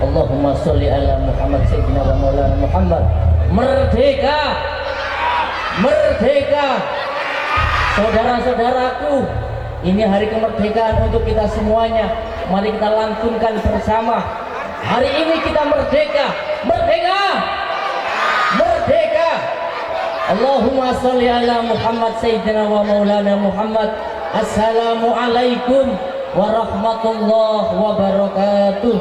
Allahumma sholli ala Muhammad sayyidina wa maulana Muhammad. Merdeka, merdeka, saudara-saudaraku. Ini hari kemerdekaan untuk kita semuanya. Mari kita lantunkan bersama. Hari ini kita merdeka, merdeka, merdeka. Allahumma sholli ala Muhammad sayyidina wa maulana Muhammad. Assalamualaikum warahmatullahi wabarakatuh.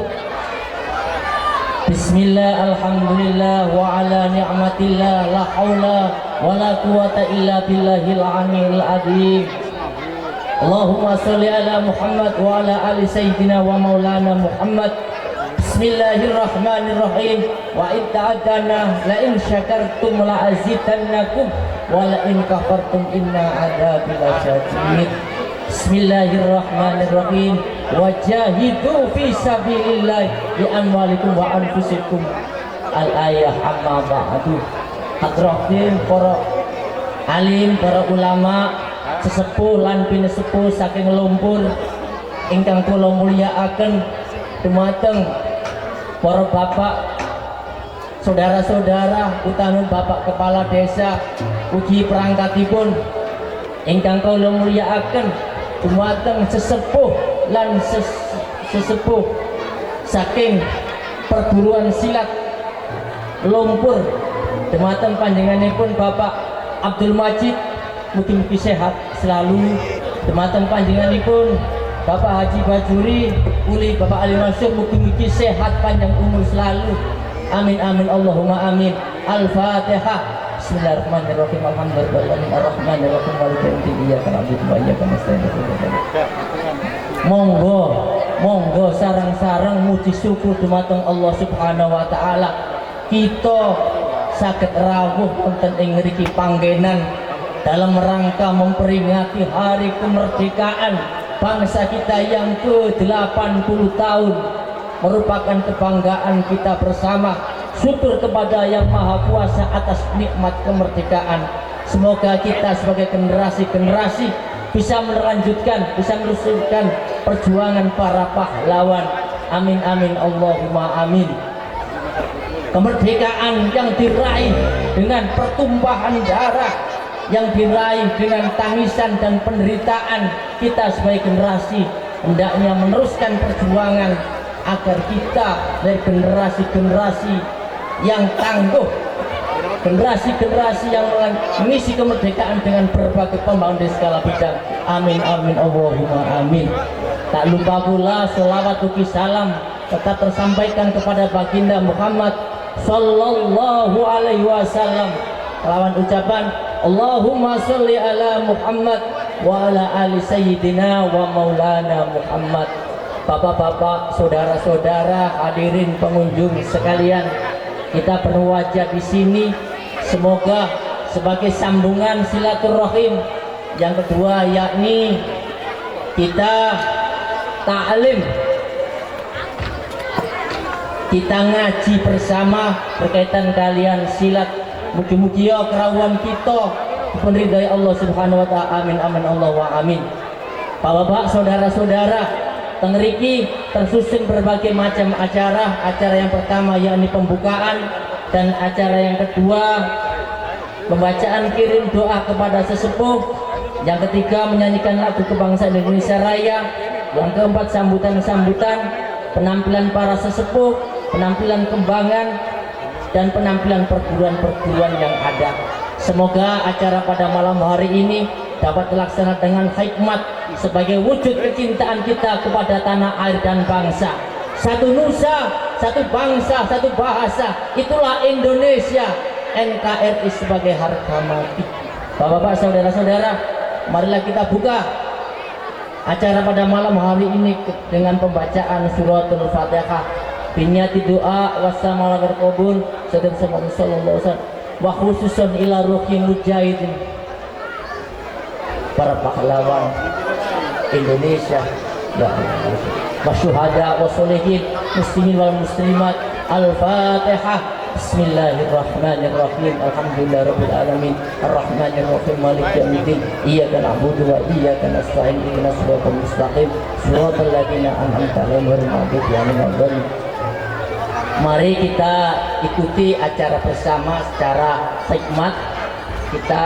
Bismillah, alhamdulillah, wa ala ni'matillah, la hawla wa la quwata illa billahil aliyyil azim. Allahumma sholli ala Muhammad wa ala ali sayyidina wa maulana Muhammad. Bismillahirrahmanirrahim. Wa in ta'adana la in syakartum la azidannakum wa la in kafartum inna adzabi lasyadid. Bismillahirrahmanirrahim. Wajahidu fi sabilillah bi amwalikum wa anfusikum. Al-ayah amma ba'du. Hadratin para alim, para ulama, sesepuh lan pinesepuh saking Lumpur ingkang kula mulyakaken, dumateng para bapak, saudara-saudara, utawi bapak kepala desa, ugi perangkatipun ingkang kula mulyakaken, dumateng sesepuh lan sesepuh saking perguruan silat Lumpur, dumateng panjenenganipun Bapak Abdul Majid, mugi-mugi sehat selalu. Dumateng panjenenganipun Bapak Haji Bajuri Uli, Bapak Ali Mansur, mugi-mugi sehat panjang umur selalu. Amin amin Allahumma amin. Al-Fatihah. Bismillahirrahmanirrahim. Alhamdulillahirabbil alamin arrahmanirrahim maliki yaumiddin iyyaka na'budu wa iyyaka nasta'in. Monggo, monggo sareng-sareng muji syukur dumateng Allah Subhanahu wa taala. Kita saged rawuh wonten ing ngriki panggenan dalam rangka memperingati hari kemerdekaan bangsa kita yang ke-80 tahun, merupakan kebanggaan kita bersama. Syukur kepada Yang Maha Kuasa atas nikmat kemerdekaan. Semoga kita sebagai generasi-generasi bisa melanjutkan, bisa meneruskan perjuangan para pahlawan. Amin amin Allahumma amin. Kemerdekaan yang diraih dengan pertumpahan darah, yang diraih dengan tangisan dan penderitaan, kita sebagai generasi hendaknya meneruskan perjuangan agar kita dari generasi-generasi yang tangguh, generasi-generasi yang mengisi kemerdekaan dengan berbagai pembangunan di segala bidang. Amin amin Allahumma amin. Tak lupa pula selawat uki salam tetap tersampaikan kepada baginda Muhammad sallallahu alaihi wasallam lawan ucapan Allahumma sholli ala Muhammad wa ala ali sayyidina wa maulana Muhammad. Bapak-bapak, saudara-saudara, hadirin pengunjung sekalian, kita penuh wajah di sini, semoga sebagai sambungan silaturahim. Yang kedua yakni kita ta'lim, kita ngaji bersama berkaitan kalian silat. Mugi-mugi ya kerawuan kita diridhai Allah Subhanahu wa taala. Amin amin Allah wa amin. Bapak-bapak, saudara-saudara, tengriki tersusun berbagai macam acara. Acara yang pertama yakni pembukaan, dan acara yang kedua pembacaan kirim doa kepada sesepuh, yang ketiga menyanyikan lagu kebangsaan Indonesia Raya, yang keempat sambutan-sambutan, penampilan para sesepuh, penampilan kembangan, dan penampilan perguruan-perguruan yang ada. Semoga acara pada malam hari ini dapat terlaksana dengan hikmat sebagai wujud kecintaan kita kepada tanah air dan bangsa. Satu nusa, satu bangsa, satu bahasa, itulah Indonesia. NKRI sebagai harga mati. Bapak-bapak, saudara-saudara, marilah kita buka acara pada malam hari ini dengan pembacaan suratul Fatihah. Binyati doa wassalamu ala qabul sallallahu alaihi wasallam wa khususan ila ruhi mujahidin, para pahlawan Indonesia ya Allah, wasyuhada wassolihin muslimin wal muslimat. Al-Fatihah. Bismillahirrahmanirrahim. Alhamdulillahirabbil alamin. Arrahmanirrahim. Maliki yaumiddin. Iyyaka na'budu wa iyyaka nasta'in. Ihdinas siratal mustaqim. Shiratal ladzina an'amta 'alaihim ghairil maghdubi 'alaihim waladdallin. Mari kita ikuti acara bersama secara hikmat. Kita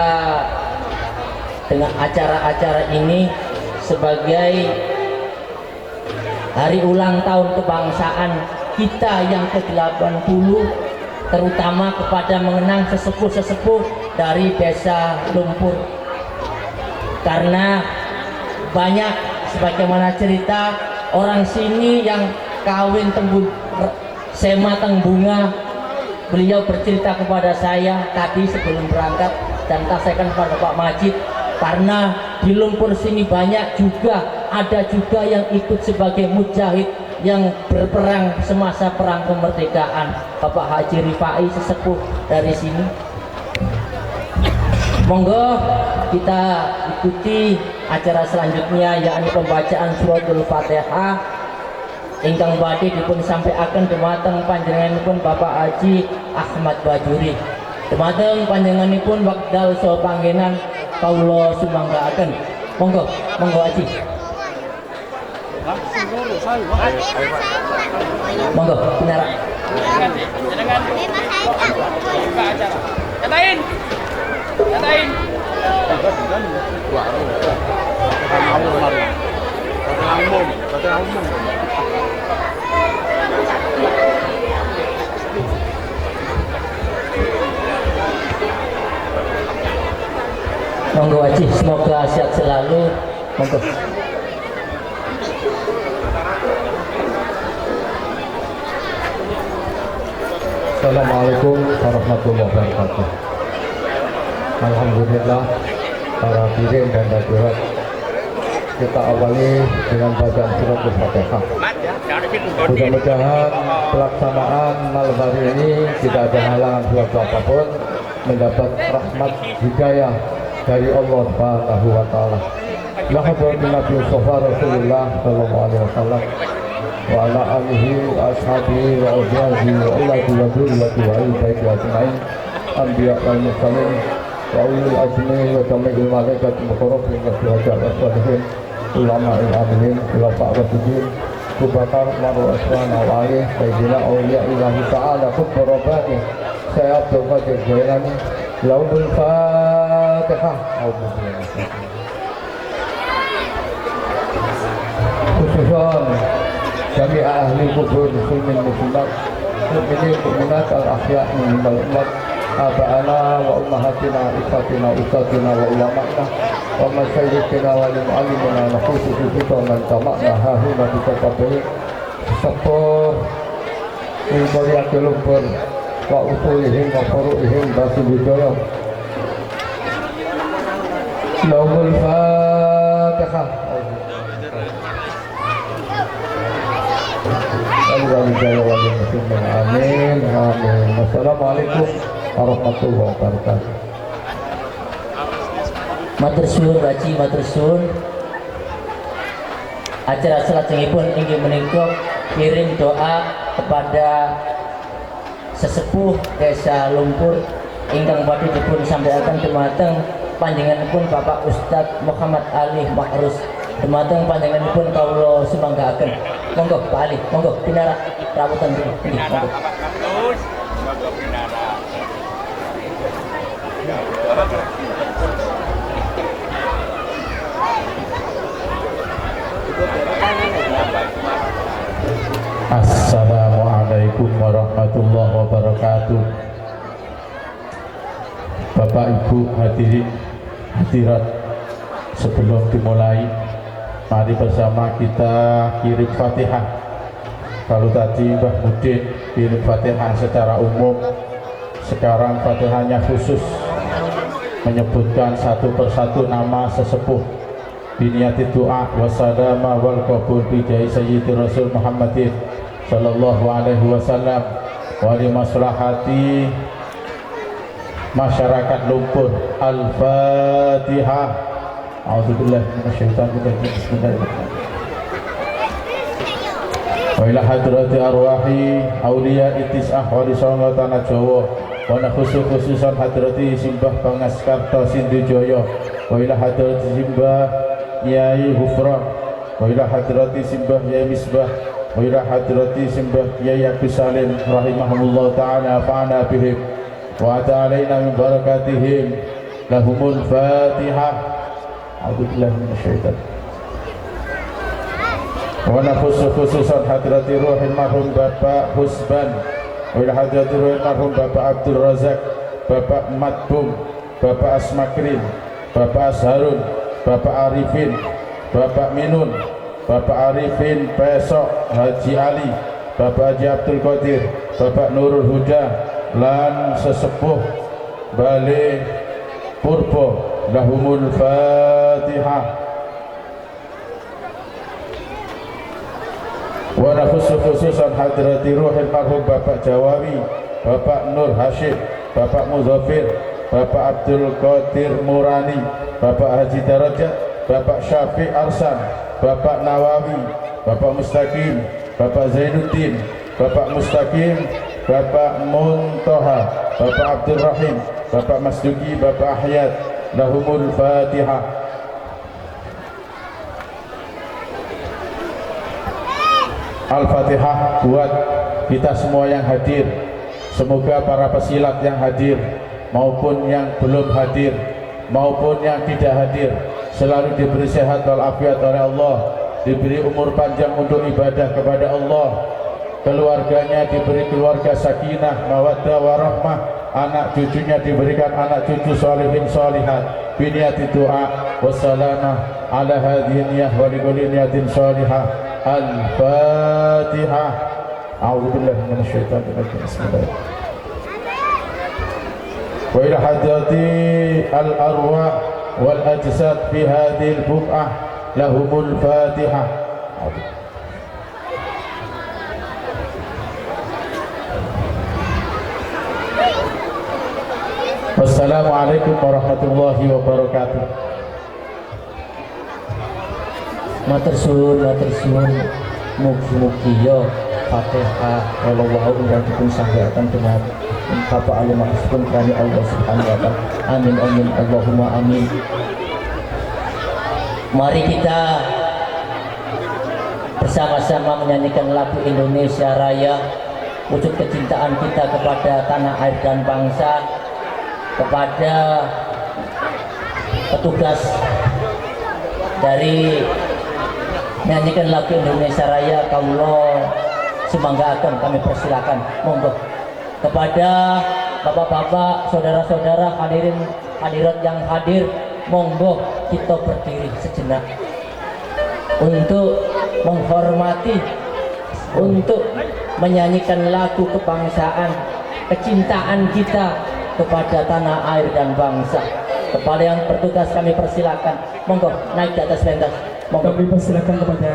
dengan acara-acara ini sebagai hari ulang tahun kebangsaan kita yang ke-80, terutama kepada mengenang sesepuh-sesepuh dari desa Lumpur. Karena banyak sebagaimana cerita orang sini yang kawin tembun sema teng bunga. Beliau bercerita kepada saya tadi sebelum berangkat dan tasakan kepada Pak Majid, karena di Lumpur sini banyak juga, ada juga yang ikut sebagai mujahid yang berperang semasa perang kemerdekaan. Bapak Haji Rifai sesepuh dari sini. Monggo kita ikuti acara selanjutnya, yakni pembacaan suratul Fatihah ingkang badhe dipun sampaikan dumateng panjenenganipun Bapak Haji Ahmad Bajuri. Dumateng panjenenganipun wekdal saha panggenan kawula sumanggaaken. Monggo, monggo Haji. Monggo, pinara. Katain. Katain. Monggo Haji, semoga sehat selalu. Monggo. Assalamualaikum warahmatullahi wabarakatuh. Alhamdulillah, para hadirin dan hadirat, kita awali dengan bacaan suratul Fatihah. Mudah-mudahan pelaksanaan malam hari ini tidak ada halangan suatu apapun, mendapat rahmat hidayah dari Allah Subhanahu wa taala. La hadratin Nabi Rasulullah sallallahu alaihi wasallam wa ala alihi wa ashabihi wa azwajihi wa auladi wa dzurriyyati wa ahli baiti ajmain, anbiya wal mursalin wa ulul azmi wa jami'il malaikati muqarrabin wa syuhada wa sholihin, ulama amilin, ulama rasidin, Kubakar Marwa Aswana wa alih sayyidina awliya ilahi ta'ala kubba rabbani saya Abdul Qadir Jailani. Laumul Fatihah. Khususan kami ahli kubur muslimin muslimat, mukminin mukminat al-ahya min al-umat, aba'ana wa ummahatina, isatina, ustadina wa ulama'na wa masyayikhina wa limu'alimina nafusu kita man tamakna hahuna bisakabili sesepuh ilmuriati Lumpur wa usulihim wa furu'ihim basi budaya. Laumul Fatihah. Amin. Amin. Wassalamualaikum warahmatullahi wabarakatuh. Matur suwun Haji, matur suwun. Acara salajengipun inggih menika kirim doa kepada sesepuh desa Lumpur ingkang badhe dipun sampaikan dumateng panjenenganipun Bapak Ustadz Muhammad Ali Makrus. Dumateng panjenenganipun kawula sumanggaaken. Monggo Pak Ali, monggo pinara rawuhan dulu. Monggo. Assalamualaikum warahmatullahi wabarakatuh. Bapak Ibu hadirin hadirat, sebelum dimulai mari bersama kita kirim Fatihah. Kalau tadi Mbah Mudin kirim Fatihah secara umum, sekarang Fatihahnya khusus menyebutkan satu persatu nama sesepuh biniati doa wassalama wal qabul bi jahi sayyidi Rasul Muhammadin sallallahu alaihi wasallam wa li maslahati masyarakat Lumpur. Al-Fatihah. A'udzubillahi minasyaitonir rajim. Bismillahirrahmanirrahim. Wa ila hadrati arwahi auliya itis'ah wa risana tanah Jawa wa khususan hadrati Simbah Pangaskarta Sindujoyo wa ila hadrati Simbah Yai Hufran wa ila hadrati Simbah Yai Misbah wa ila hadrati Simbah Kiai Agus Salim rahimahumullah ta'ala fa'ana bihim wa ta'alaina min barakatihim. Lahumul Fatihah. A'udzubillahi minasyaitan. Wa nafsu khususan hadrati ruhil marhum Bapak Husban, wa ila hadrati ruhil marhum Bapak Abdul Razak, Bapak Matbum, Bapak Asmakrin, Bapak Asharun, Bapak Arifin, Bapak Minun, Bapak Arifin Pesok Haji Ali, Bapak Haji Abdul Qadir, Bapak Nurul Huda lan sesepuh Bale Purbo. Lahumul Fatihah. Wa nafsu khususan hadrati ruhil marhum Bapak Jawawi, Bapak Nur Hashim, Bapak Muzafir, Bapak Abdul Qadir Murani, Bapak Haji Darajat, Bapak Syafiq Arsan, Bapak Nawawi, Bapak Mustaqim, Bapak Zainuddin, Bapak Mustaqim, Bapak Muntoha, Bapak Abdul Rahim, Bapak Masduki, Bapak Ahyad. Lahumul Fatihah. Al-Fatihah buat kita semua yang hadir. Semoga para pesilat yang hadir maupun yang belum hadir maupun yang tidak hadir selalu diberi sehat walafiat oleh Allah, diberi umur panjang untuk ibadah kepada Allah, keluarganya diberi keluarga sakinah, mawaddah warahmah, anak cucunya diberikan anak cucu sholihin sholihat, biniyati doa wassalamah ala hadhihi niyah wa likulli niyatin sholihah. Al-Fatihah. A'udzubillahi minasyaitonir rajim. Bismillahirrahmanirrahim. Wa ila hadrati al-arwah wal ajsad fi hadhihi al-buq'ah lahumul Fatihah. Wassalamualaikum warahmatullahi wabarakatuh. Matur suwun, mugi-mugi ya Fatihah wallahu ingkang dipun sampaikan dengan Bapak Ali Maksudun kerani Allah Subhanahu wa taala. Amin amin Allahumma amin. Mari kita bersama-sama menyanyikan lagu Indonesia Raya, wujud kecintaan kita kepada tanah air dan bangsa, kepada petugas dari menyanyikan lagu Indonesia Raya. Kaulo semanggakan, kami persilakan, monggo. Kepada bapak-bapak, saudara-saudara hadirin hadirat yang hadir, monggo kita berdiri sejenak untuk menghormati, untuk menyanyikan lagu kebangsaan, kecintaan kita kepada tanah air dan bangsa. Kepada yang bertugas kami persilakan, monggo naik di atas pentas. Monggo. Kami persilakan kepada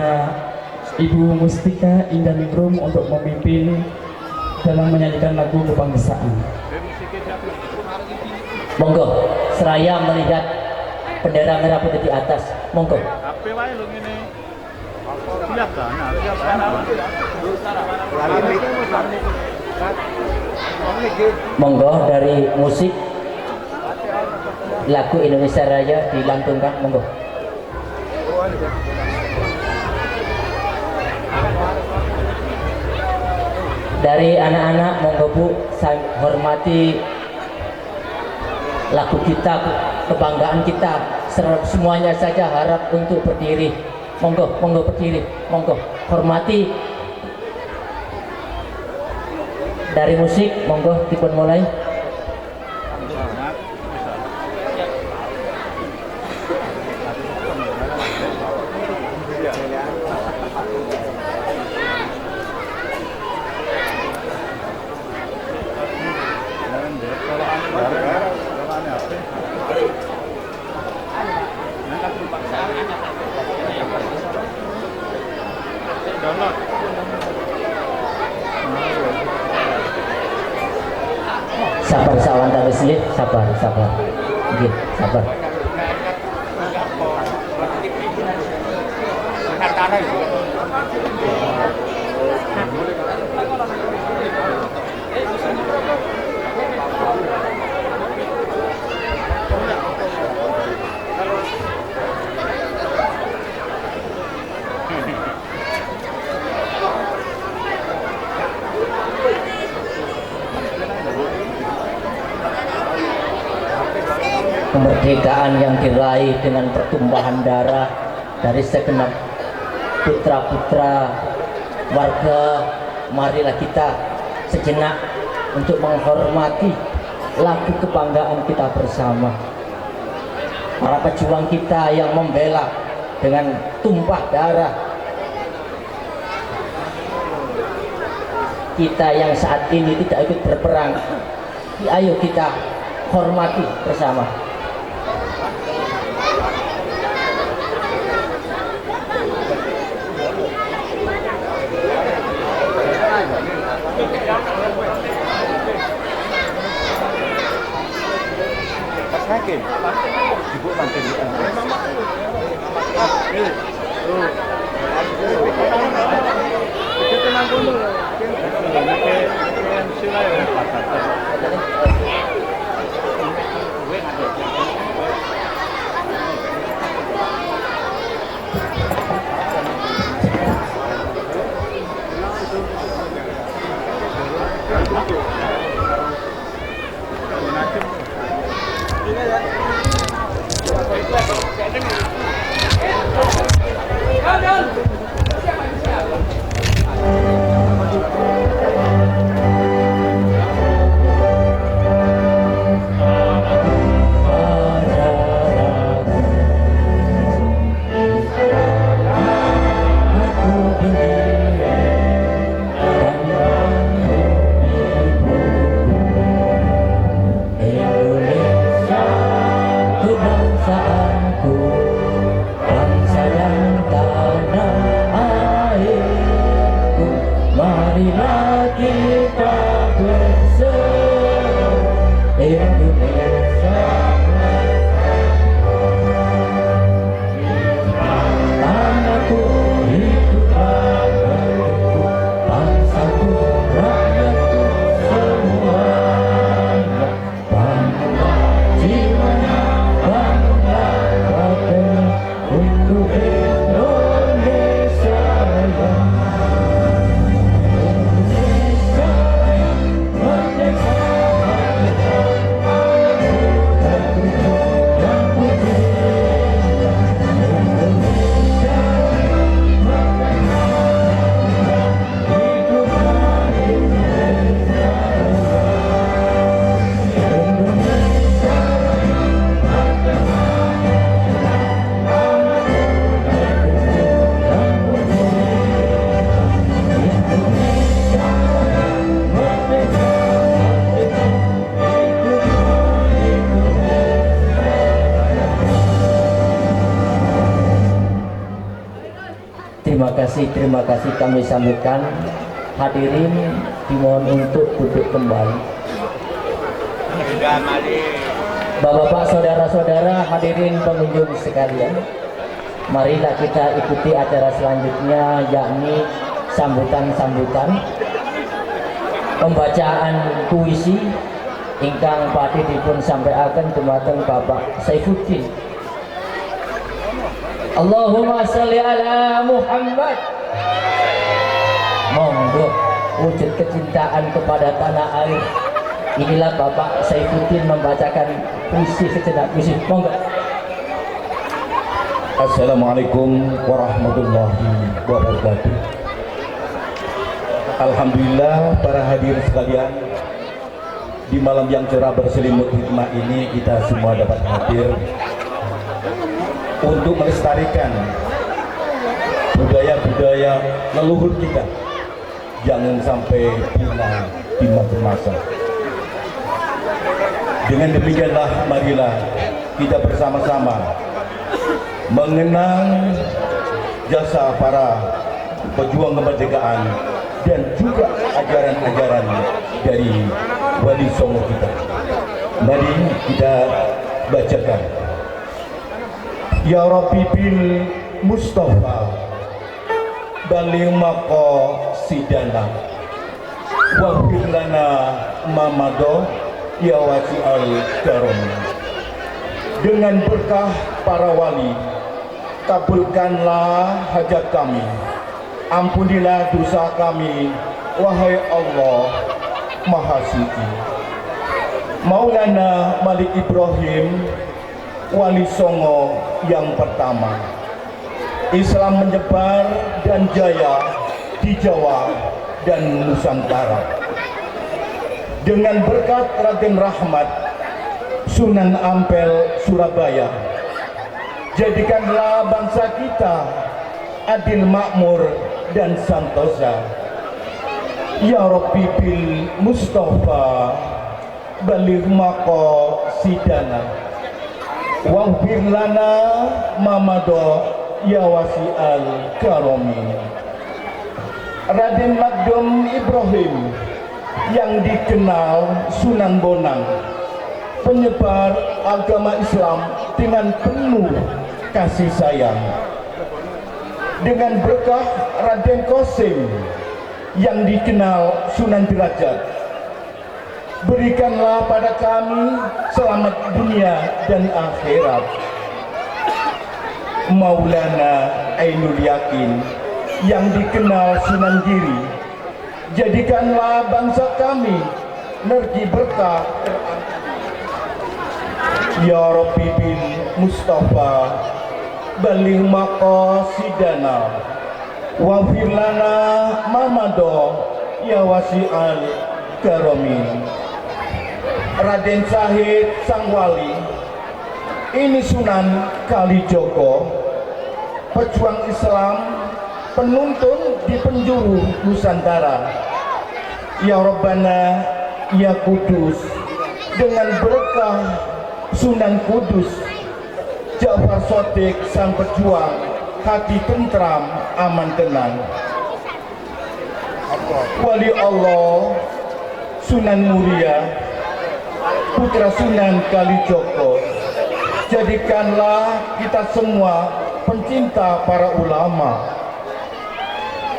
Ibu Mustika Indaningrum untuk memimpin dalam menyanyikan lagu kebangsaan. Monggo, seraya melihat bendera merah putih di atas. Monggo. Monggo dari musik lagu Indonesia Raya dilantungkan. Monggo. Dari anak-anak, monggo Bu, saya hormati lagu kita, kebanggaan kita, semuanya saja harap untuk berdiri. Monggo, monggo berdiri, monggo hormati. Dari musik, monggo dipun mulai. Sabar sawan tawis nggih, sabar. Nggih, sabar. kemerdekaan yang diraih dengan pertumpahan darah dari segenap putra-putra warga. Marilah kita sejenak untuk menghormati lagu kebanggaan kita bersama, para pejuang kita yang membela dengan tumpah darah, kita yang saat ini tidak ikut berperang. Ayo kita hormati bersama. Sakit. Ibu nanti Terima kasih kami sampaikan. Hadirin dimohon untuk duduk kembali. Bapak-bapak, saudara-saudara, hadirin pengunjung sekalian, marilah kita ikuti acara selanjutnya, yakni sambutan-sambutan pembacaan puisi ingkang badhe dipun sampaikan dumateng Bapak Saifuddin. Allahumma sholli ala Muhammad. Monggo wujud kecintaan kepada tanah air. Inilah Bapak Saifuddin membacakan puisi sejenak puisi. Monggo. Assalamualaikum warahmatullahi wabarakatuh. Alhamdulillah para hadirin sekalian, di malam yang cerah berselimut hikmah ini kita semua dapat hadir untuk melestarikan budaya-budaya leluhur kita, jangan sampai punah di makin masa. Dengan demikianlah marilah kita bersama-sama mengenang jasa para pejuang kemerdekaan dan juga ajaran-ajaran dari Wali Songo kita. Mari kita bacakan. Ya Rabbi bil Mustafa baligh maqasidana wa fir lana mamado ya wasi'al karam. Dengan berkah para wali, kabulkanlah hajat kami, ampunilah dosa kami, wahai Allah Maha Suci. Maulana Malik Ibrahim Wali Songo yang pertama. Islam menyebar dan jaya di Jawa dan Nusantara. Dengan berkat Raden Rahmat, Sunan Ampel, Surabaya, jadikanlah bangsa kita adil, makmur, dan santosa. Ya Rabbi bil Mustafa baligh maqasidana waghfir lana ma madha ya wasi'al karami. Raden Magdum Ibrahim yang dikenal Sunan Bonang, penyebar agama Islam dengan penuh kasih sayang. Dengan berkah Raden Qasim yang dikenal Sunan Derajat, berikanlah pada kami selamat dunia dan akhirat. Maulana Ainul Yakin yang dikenal Sunan Giri, jadikanlah bangsa kami nergi berkah. Ya Rabbi bil Mustafa baligh maqasidana waghfir lana ma madha ya wasi'al karami. Raden Syahid Sang Wali, ini Sunan Kalijogo, pejuang Islam, penuntun di penjuru Nusantara. Ya Rabbana ya Kudus, dengan berkah Sunan Kudus Ja'far Shadiq sang pejuang, hati tentram, aman tenang. Wali Allah Sunan Muria, putra Sunan Kalijogo, jadikanlah kita semua pencinta para ulama.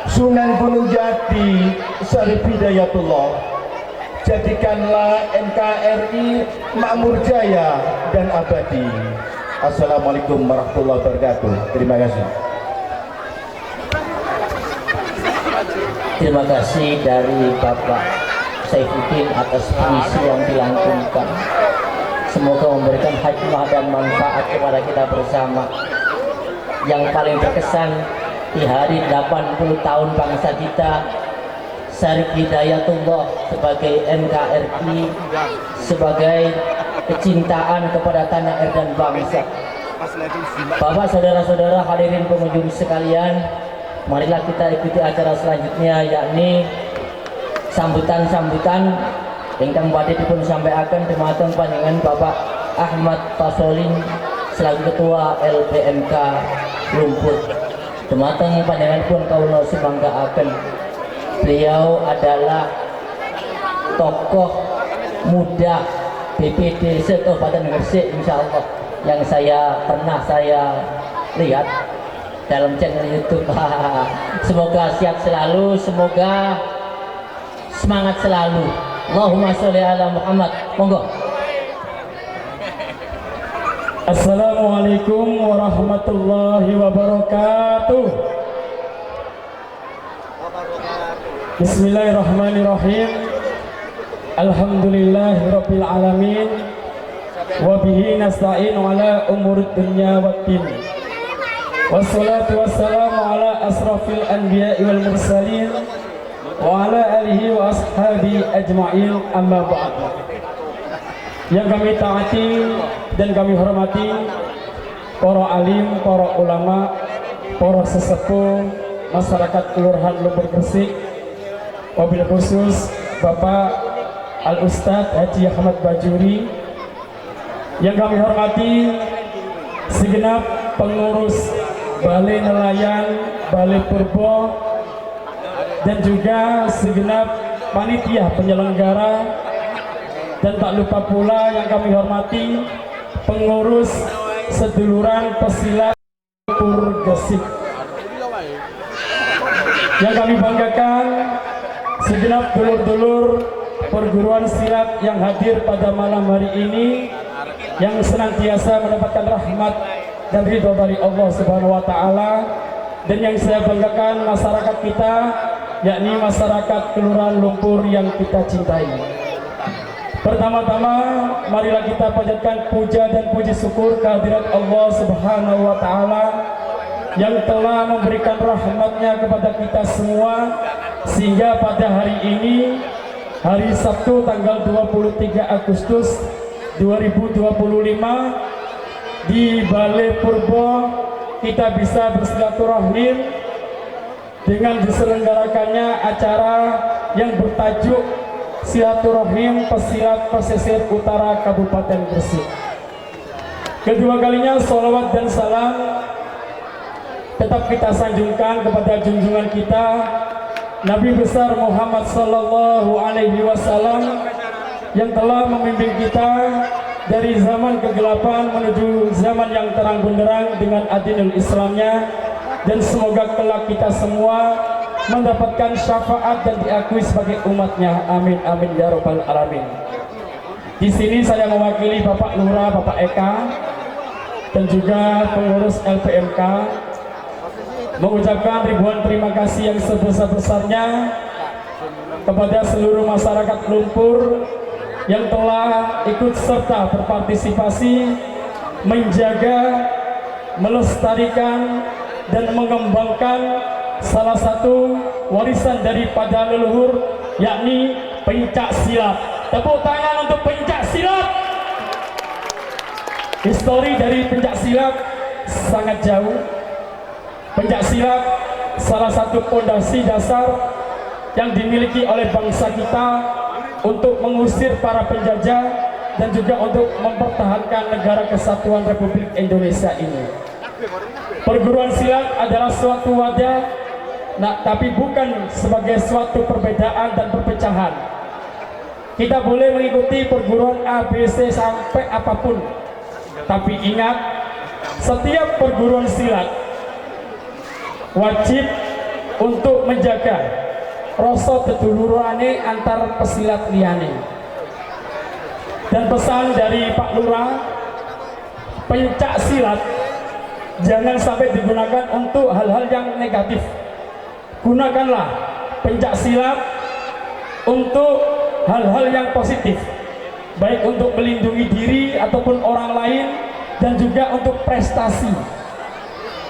Sunan Gunung Jati Syarif Hidayatullah, jadikanlah NKRI makmur jaya dan abadi. Assalamualaikum warahmatullahi wabarakatuh. Terima kasih. Terima kasih dari Bapak Saifuddin atas puisi yang dilantunkan. Semoga memberikan hikmah dan manfaat kepada kita bersama. Yang paling berkesan di hari 80 tahun bangsa kita, Syarif Hidayatullah sebagai NKRI, sebagai kecintaan kepada tanah air dan bangsa. Bapak, saudara-saudara, hadirin pengunjung sekalian, marilah kita ikuti acara selanjutnya, yakni sambutan-sambutan ingkang badhe dipun sampaikan dumateng panjenengan Bapak Ahmad Pasolin selaku Ketua LPMK Lumpur. Dumateng panjenenganipun kawula sumanggaaken. Beliau adalah tokoh muda BPD Kabupaten Gresik, insya Allah, yang pernah saya lihat dalam channel YouTube. Semoga sehat selalu, semoga semangat selalu. Allahumma sholli ala Muhammad. Monggo. Assalamualaikum warahmatullahi wabarakatuh. Bismillahirrahmanirrahim. Alhamdulillahi rabbil alamin, wa bihi nasta'inu ala umuri dunya waddin. Wassalatu wassalamu ala asrafil anbiya'i wal mursalin wa ala alihi wa ashabi ajma'in, amma ba'd. Yang kami taati dan kami hormati para alim, para ulama, para sesepuh masyarakat Kelurahan Lumpur Gresik, wabil khusus Bapak Al-Ustadz Haji Ahmad Bajuri. Yang kami hormati segenap pengurus Balai Nelayan, Balai Purbo, dan juga segenap panitia penyelenggara, dan tak lupa pula yang kami hormati pengurus seduluran pesilat Lumpur Gresik. Yang kami banggakan segenap dulur-dulur perguruan silat yang hadir pada malam hari ini, yang senantiasa mendapatkan rahmat dan ridho dari Allah Subhanahu wa Ta'ala, dan yang saya banggakan masyarakat kita, yakni masyarakat Kelurahan Lumpur yang kita cintai. Pertama-tama marilah kita panjatkan puja dan puji syukur kehadirat Allah Subhanahu wa taala yang telah memberikan rahmatnya kepada kita semua sehingga pada hari ini, hari Sabtu tanggal 23 Agustus 2025 di Balai Purbo kita bisa bersilaturahim dengan diselenggarakannya acara yang bertajuk Silaturahim Pesilat Pesisir Utara Kabupaten Gresik. Kedua kalinya sholawat dan salam tetap kita sanjungkan kepada junjungan kita Nabi besar Muhammad Sallallahu Alaihi Wasallam yang telah memimpin kita dari zaman kegelapan menuju zaman yang terang benderang dengan adilul Islamnya, dan semoga kelak kita semua mendapatkan syafaat dan diakui sebagai umatnya. Amin amin ya rabbal alamin. Di sini saya mewakili Bapak Lurah, Bapak Eka, dan juga pengurus LPMK mengucapkan ribuan terima kasih yang sebesar-besarnya kepada seluruh masyarakat Lumpur yang telah ikut serta berpartisipasi menjaga, melestarikan dan mengembangkan salah satu warisan daripada leluhur, yakni pencak silat. Tepuk tangan untuk pencak silat. Histori dari pencak silat sangat jauh. Pencak silat salah satu fondasi dasar yang dimiliki oleh bangsa kita untuk mengusir para penjajah dan juga untuk mempertahankan negara kesatuan Republik Indonesia ini. Perguruan silat adalah suatu wadah, tapi bukan sebagai suatu perbedaan dan perpecahan. Kita boleh mengikuti perguruan A, B, C sampai apapun, tapi ingat, setiap perguruan silat wajib untuk menjaga rasa sedulurane antar pesilat liyane. Dan pesan dari Pak Lurah, pencak silat jangan sampai digunakan untuk hal-hal yang negatif. Gunakanlah pencak silat untuk hal-hal yang positif, baik untuk melindungi diri ataupun orang lain, dan juga untuk prestasi.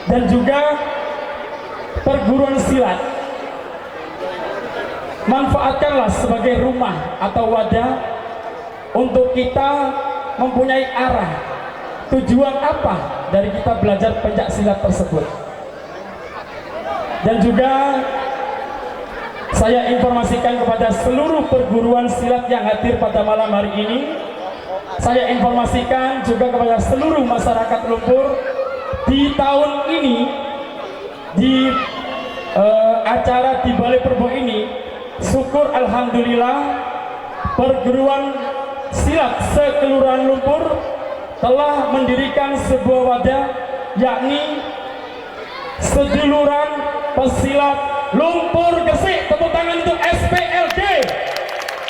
Dan juga perguruan silat manfaatkanlah sebagai rumah atau wadah untuk kita mempunyai arah tujuan apa dari kita belajar pencak silat tersebut. Dan juga saya informasikan kepada seluruh perguruan silat yang hadir pada malam hari ini, saya informasikan juga kepada seluruh masyarakat Lumpur, di tahun ini di acara di Balai Purbo ini, syukur alhamdulillah perguruan silat sekelurahan Lumpur telah mendirikan sebuah wadah, yakni Seduluran Pesilat Lumpur Gresik. Tepuk tangan untuk SPLG.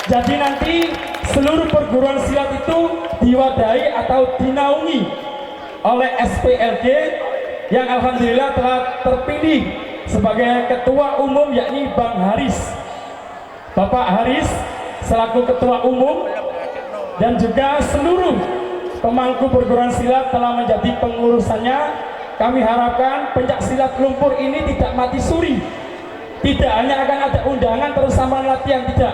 Jadi nanti seluruh perguruan silat itu diwadahi atau dinaungi oleh SPLG yang alhamdulillah telah terpilih sebagai ketua umum, yakni Bang Haris. Bapak Haris selaku ketua umum dan juga seluruh pemangku perguruan silat telah menjadi pengurusannya. Kami harapkan pencak silat Lumpur ini tidak mati suri. Tidak hanya akan ada undangan terus sama latihan, tidak,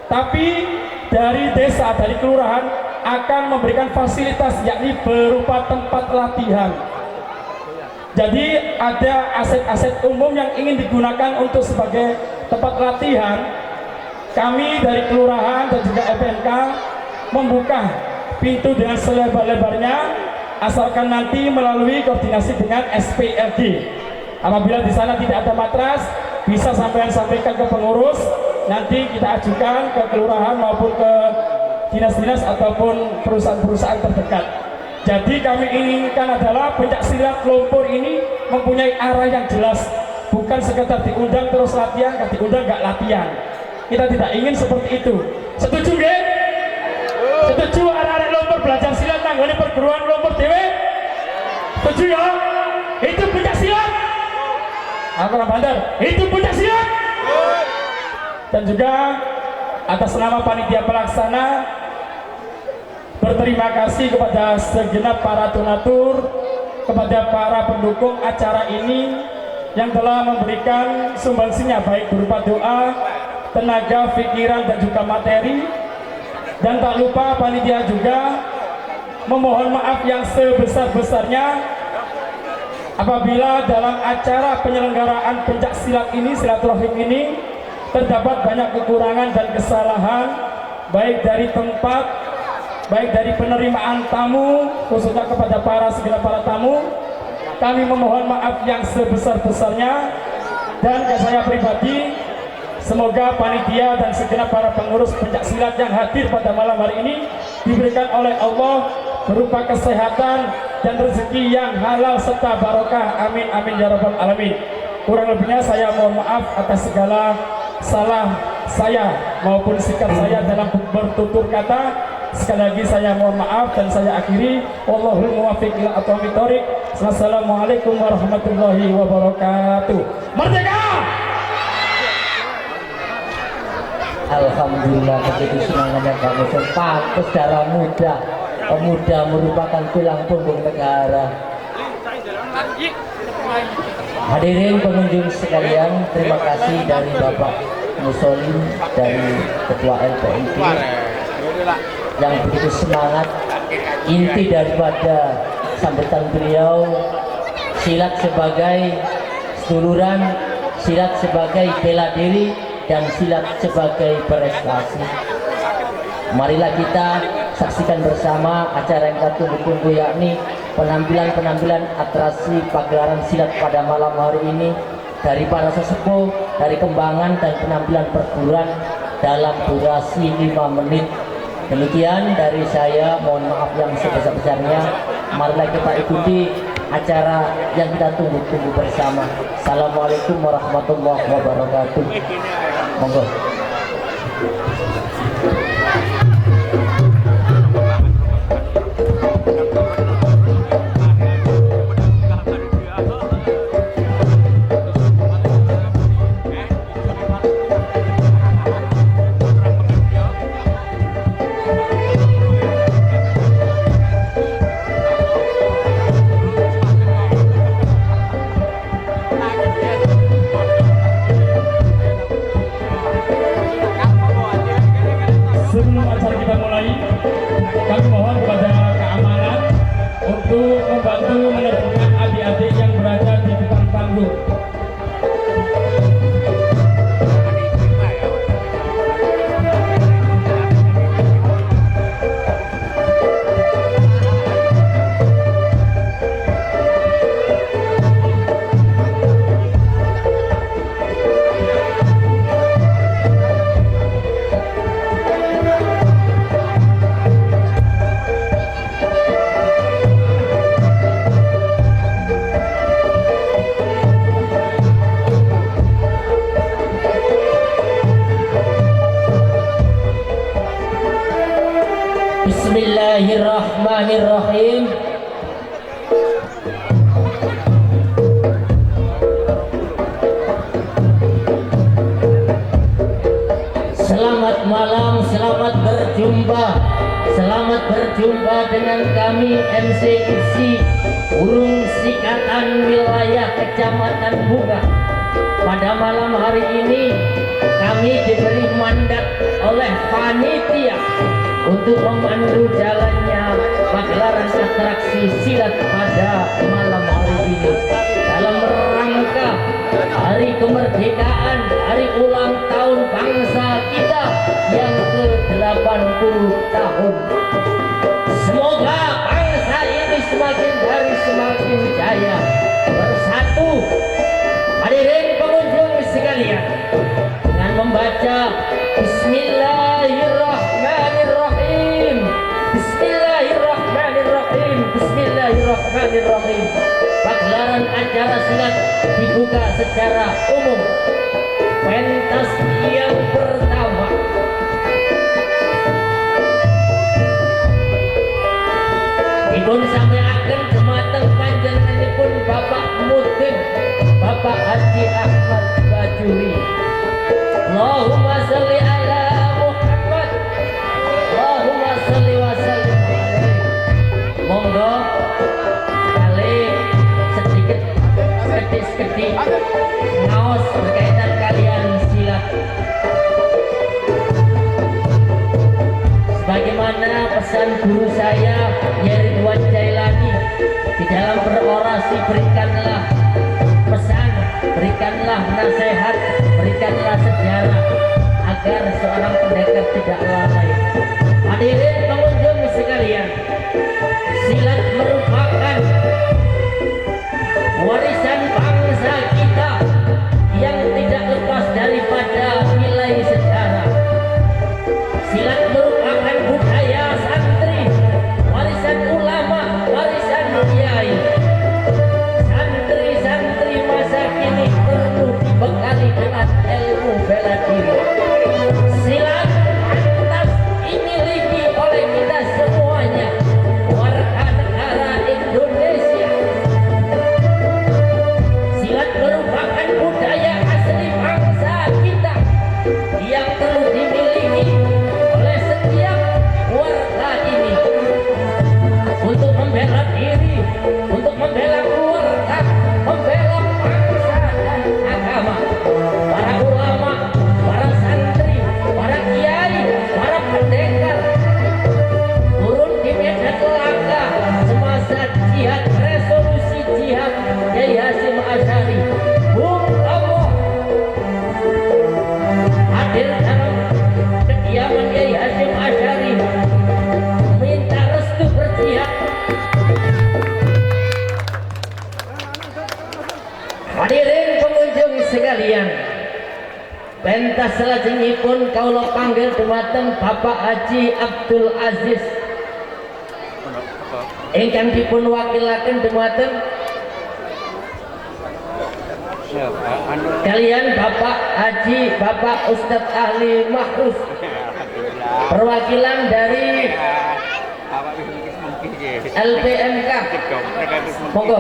tapi dari desa, dari kelurahan akan memberikan fasilitas, yakni berupa tempat latihan. Jadi ada aset-aset umum yang ingin digunakan untuk sebagai tempat latihan. Kami dari kelurahan dan juga FNK membuka pintu dengan selebar-lebarnya, asalkan nanti melalui koordinasi dengan SPLG. Apabila di sana tidak ada matras, bisa sampaikan ke pengurus, nanti kita ajukan ke kelurahan maupun ke dinas-dinas ataupun perusahaan-perusahaan terdekat. Jadi kami inginkan adalah pencak silat Lumpur ini mempunyai arah yang jelas, bukan sekedar diundang terus latihan, gak diundang gak latihan. Kita tidak ingin seperti itu. Setuju nggih? Setuju arek-arek Lumpur belajar silat nanggone perguruan Lumpur dhewe? Setuju ya? Itu pencak silat. Aku orang Banten, itu pencak silat. Dan juga atas nama panitia pelaksana berterima kasih kepada segenap para donatur, kepada para pendukung acara ini yang telah memberikan sumbangsinya baik berupa doa, tenaga, pikiran, dan juga materi. Dan tak lupa panitia juga memohon maaf yang sebesar-besarnya apabila dalam acara penyelenggaraan pencak silat ini, silaturahim ini, terdapat banyak kekurangan dan kesalahan, baik dari tempat, baik dari penerimaan tamu, khususnya kepada segenap para tamu. Kami memohon maaf yang sebesar-besarnya, dan saya pribadi, semoga panitia dan segenap para pengurus pencak silat yang hadir pada malam hari ini diberikan oleh Allah berupa kesehatan dan rezeki yang halal serta barokah. Amin amin ya rabbal alamin. Kurang lebihnya saya mohon maaf atas segala salah saya maupun sikap saya dalam bertutur kata. Sekali lagi saya mohon maaf dan saya akhiri. Wallahul muwaffiq ila aqwamit thoriq. Wassalamualaikum warahmatullahi wabarakatuh. Merdeka! Alhamdulillah, begitu senangnya kami sempat secara muda. Pemuda merupakan tulang punggung negara. Hadirin pengunjung sekalian, terima kasih dari Bapak Musolin, dari Ketua LPIP yang begitu semangat. Inti daripada sambutan beliau, silat sebagai seduluran, silat sebagai bela diri, dan silat sebagai prestasi. Marilah kita saksikan bersama acara yang kita tunggu-tunggu, yakni penampilan-penampilan atraksi pagelaran silat pada malam hari ini dari para sesepuh, dari Kembangan, dan penampilan perguruan dalam durasi 5 menit. Demikian dari saya, mohon maaf yang sebesar-besarnya. Marilah kita ikuti acara yang kita tunggu-tunggu bersama. Assalamualaikum warahmatullahi wabarakatuh. Monggo. Sebelum acara kita mulai, kami mohon kepada keamanan untuk membantu menertibkan adik-adik yang berada di depan panggung. Bismillahirrahmanirrahim. Selamat malam, selamat berjumpa dengan kami MCIC Urung Sikatan Wilayah Kecamatan Bunga. Pada malam hari ini kami diberi mandat oleh panitia untuk memandu jalannya pagelaran atraksi silat pada malam hari ini dalam rangka hari kemerdekaan, hari ulang tahun bangsa kita yang ke-80 tahun. Semoga bangsa ini semakin hari semakin jaya, bersatu. Hadirin pengunjung sekalian, dengan membaca Bismillahirrahmanirrahim, Bismillahirrahmanirrahim, Bismillahirrahmanirrahim, pagelaran acara silat dibuka secara umum. Pentas yang pertama dipun sampaiaken dumateng panjenenganipun Bapak Mudin, Bapak Haji Ahmad Bajuri. Allahumma sholli ala Muhammad. monggo kali sedikit sekedik ngaos berkaitan kalian silat. Sebagaimana pesan guru saya Ridwan Jailani di dalam berorasi, berikanlah pesan, berikanlah nasihat, berikanlah sejarah agar seorang pendekar tidak lalai. Hadirin pengunjung sekalian, silat merupakan warisan bangsa kita yang tidak lepas daripada nilai sejarah. Silat merupakan budaya santri, warisan ulama, warisan kiai. Santri-santri masa kini perlu dibekali dengan ilmu bela diri. Silat pantas dimiliki oleh kita semuanya, warga negara Indonesia. Silat merupakan budaya asli bangsa kita yang perlu dimiliki oleh setiap warga ini untuk membela diri, untuk membela keluarga, membela bangsa dan agama. Para ulama, para santri, para kiai, para pendekar turun di medan laga semasa jihad, resolusi jihad Kiai Hasyim Asy'ari. Bung Tomo hadir dalam kediaman Kiai Hasyim Asy'ari, minta restu berjihad. Hadirin pengunjung sekalian, pentas salajengipun kaula panggil dumateng Bapak Haji Abdul Aziz ingkang dipun wakilaken dumateng kalian Bapak Haji Bapak Ustadz Ahli Mahrus, perwakilan dari LPMK. Monggo.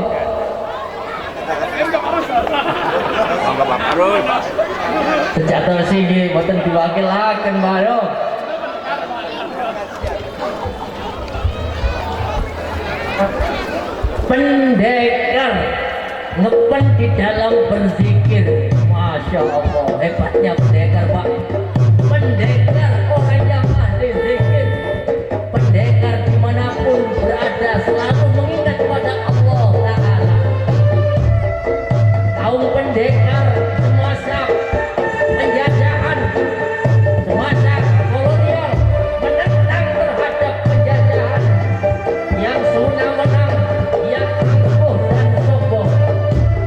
Sejak tersinggi boten diwakilaken bayo. Pendekar ngepen di dalam berzikir. Masya Allah, hebatnya pendekar Pak. Pendekar orang yang ahli zikir. Pendekar dimanapun berada selalu mengingat pada Allah Ta'ala. Kaum pendekar semasa penjajahan, semasa kolonial menentang terhadap penjajahan yang senang-senang, yang angkuh dan sombong.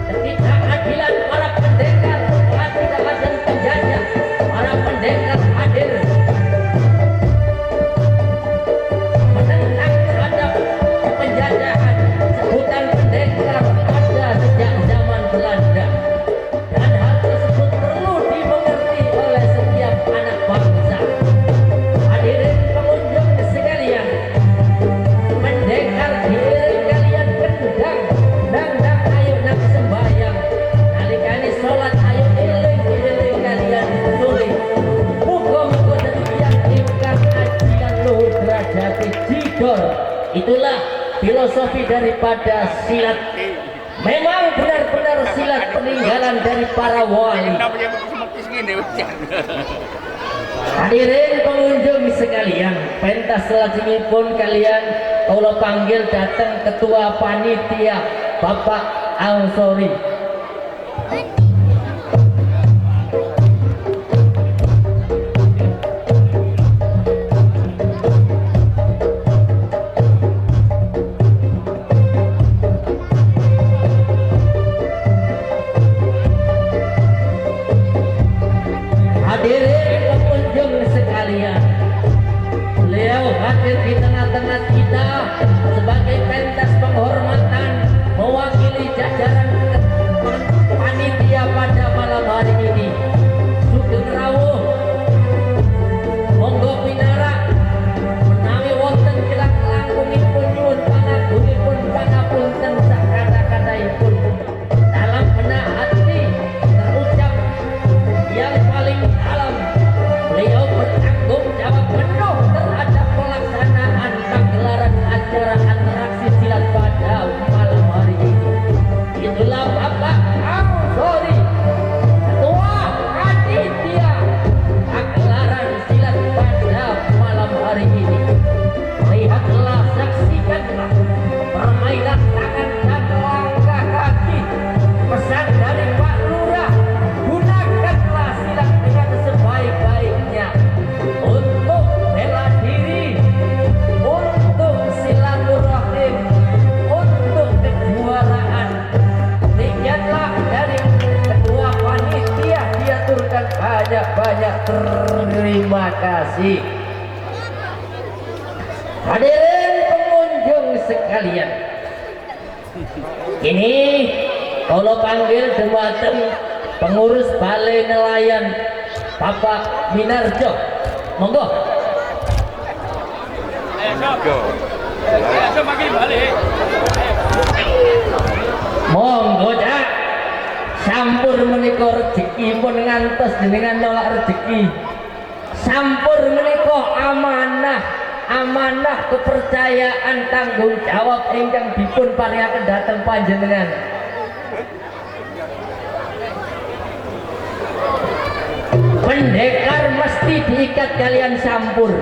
Ketidakadilan para pendekar, ketidakadilan penjajah, para pendekar hadir menentang terhadap penjajahan. Sebutan pendekar ada sejak zaman Belanda, dan hal tersebut perlu dimengerti oleh setiap anak bangsa. Hadirin pengunjung sekalian, pendekar diiring kalian kendang, dang ayo nak sembahyang, nalikani sholat ayo iring kalian tulis. Muga-muga demikian ingkang ajian luhur derajati jidor. Itulah filosofi daripada silat. Memang benar-benar silat peninggalan dari para wali. Hadirin pengunjung sekalian, pentas salajengipun kalian kaula panggil datang ketua panitia Bapak Ansori. Hadirin pengunjung sekalian, beliau hadir di tengah-tengah kita sebagai pentas penghormatan mewakili jajaran panitia kasih. Hadirin pengunjung sekalian, ini kalau panggil dumateng pengurus Balai Nelayan Bapak Minarjo, monggo. Monggo Cak, sampur menika rezeki pun ngantos jenengan nolak rezeki. Sampur menika amanah kepercayaan tanggung jawab ingkang dipun paringaken dhateng panjenengan. Pendekar mesti diikat kalian sampur,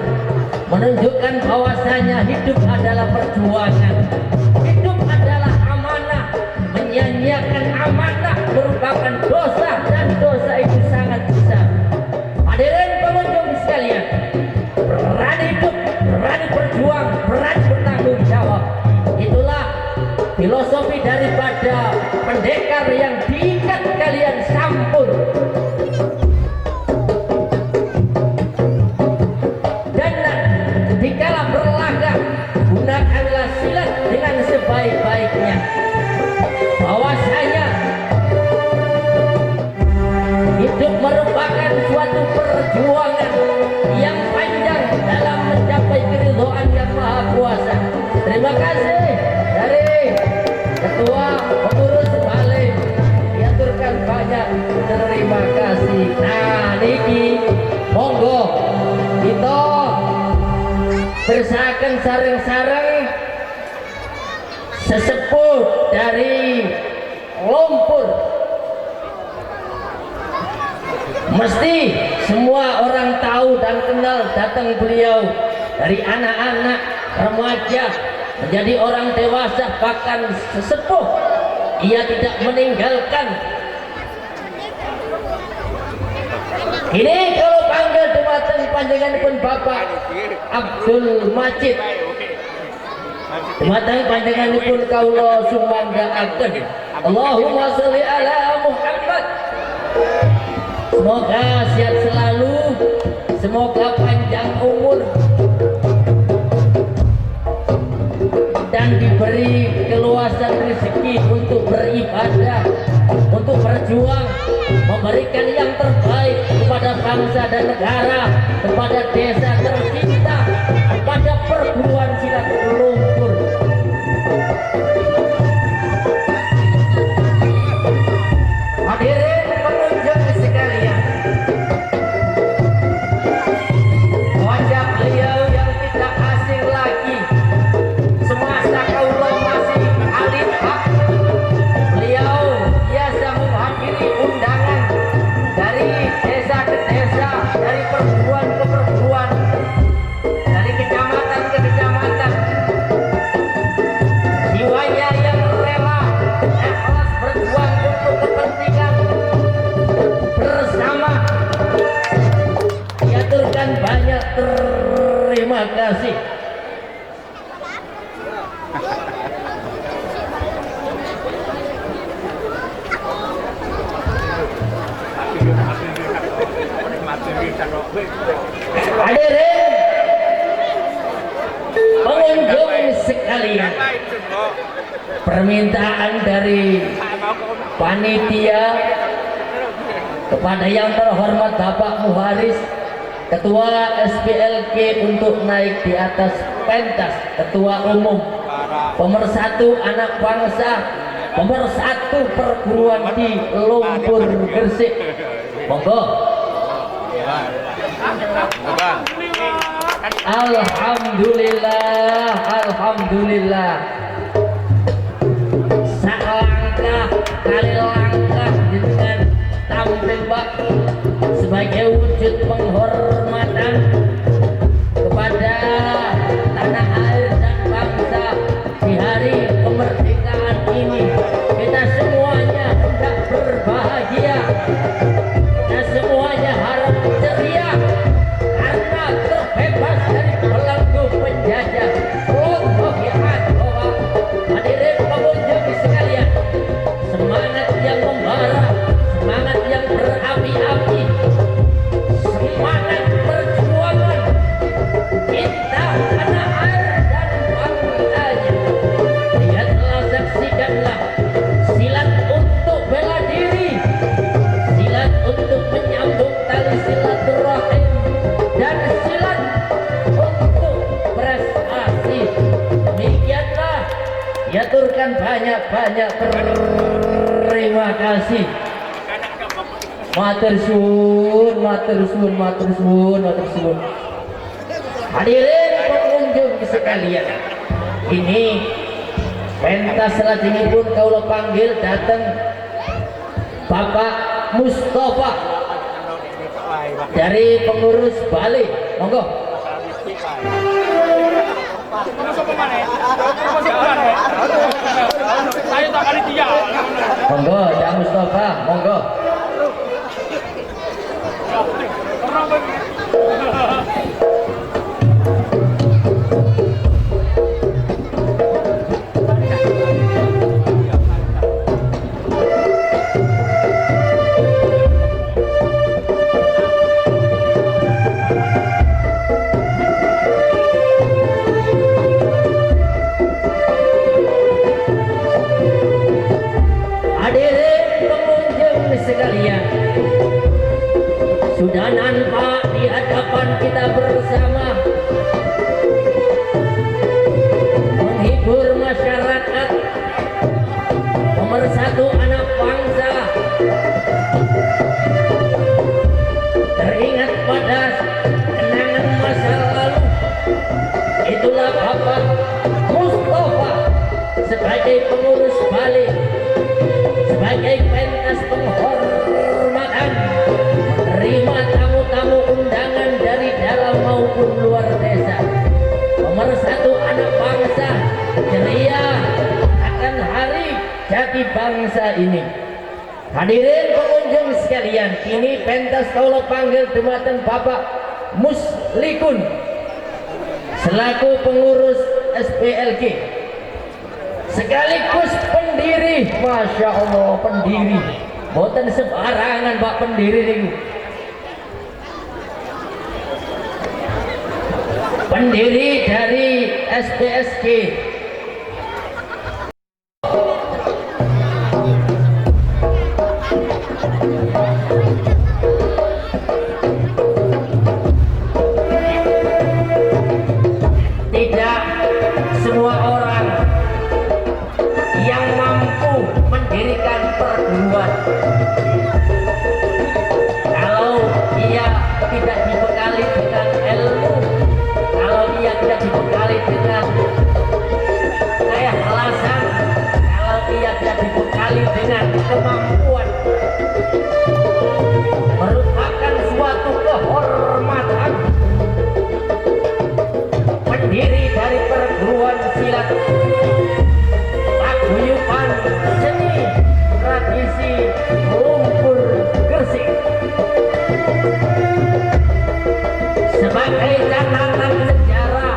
menunjukkan bahwasanya hidup adalah perjuangan, hidup adalah amanah. Menyanyiakan amanah merupakan dosa, dan dosa itu sangat besar. Hadirin pengunjung sekalian, berani hidup, berani berjuang, berani bertanggung jawab, itulah filosofi daripada pendekar yang diikat kalian sampur. Dikala berlaga, gunakanlah silat dengan sebaik-baiknya. Bahwasanya hidup merupakan suatu perjuangan yang panjang dalam mencapai keridhaan Yang Maha Kuasa. Terima kasih dari Ketua Pengurus Balai, diaturkan banyak terima kasih. Nah niki monggo kita bersahakan sareng-sareng sesepuh dari Lumpur. Mesti semua orang tahu dan kenal datang beliau, dari anak-anak, remaja, menjadi orang dewasa, bahkan sesepuh. Ia tidak meninggalkan. Ini kalau panggil dumateng panjenenganipun Bapak Abdul Majid, dumateng panjenenganipun kaula sumanggaaken. Allahumma sholli ala Muhammad. Semoga sehat selalu, semoga panjang umur, dan diberi keluasan rezeki untuk beribadah, untuk berjuang, memberikan yang terbaik kepada bangsa dan negara, kepada desa tercinta, kepada perguruan silat Lumpur. Hadirin pengunjung sekalian, wajah beliau yang tidak asing lagi. Semasa kaula masih alim hak, beliau biasa menghadiri undangan dari desa ke desa, dari perguruan ke perguruan, dari kecamatan ke kecamatan. Jiwanya yang rela, ikhlas berjuang untuk kepentingan bersama. Diaturkan banyak terima kasih. Hadirin pengunjung sekalian, permintaan dari panitia kepada yang terhormat Bapak Muharis, Ketua SPLK, untuk naik di atas pentas Ketua Umum Pemersatu Anak Bangsa, Pemersatu Perguruan di Lumpur Gresik. Monggo. Alhamdulillah, alhamdulillah. Selangkah kali langkah dengan tampil Pak sebagai wujud penghormatan kepada tanah air dan bangsa di hari kemerdekaan ini. Kita semuanya hendak berbahagia, kita semuanya harap ceria karena terbebas dari belenggu penjajah. Hadirin pengunjung sekalian, semangat yang membara, semangat yang berapi-api, semangat perjuangan yaturkan banyak-banyak terima kasih. Matur suwun, matur suwun, matur suwun, matur suwun. Hadirin pengunjung sekalian, ini pentas lajengipun kaula panggil datang Bapak Mustafa dari pengurus Bali. Monggo. Monggo, Cak Mustafa, monggo. Sekalian, sudah nampak di hadapan kita bersama menghibur masyarakat, pemersatu anak bangsa, teringat pada kenangan masa lalu. Itulah Bapak Mustafa sebagai pengurus Bali, sebagai pentas penghormatan, menerima tamu-tamu undangan dari dalam maupun luar desa, pemersatu anak bangsa, ceria akan hari jati bangsa ini. Hadirin pengunjung sekalian, ini pentas kaula panggil dumateng Bapak Muslikun selaku pengurus SPLG sekaligus pendiri. Masya Allah, pendiri boten sembarangan Pak pendiri niku. Pendiri dari SPSG tidak semua orang yang mampu mendirikan perguruan kalau ia tidak dibekali dengan ilmu, kalau ia tidak dibekali dengan keikhlasan, kalau ia tidak dibekali dengan kemampuan, merupakan suatu kehormatan. Pendiri dari perguruan silat paguyuban seni tradisi Lumpur Gresik, sebagai catatan sejarah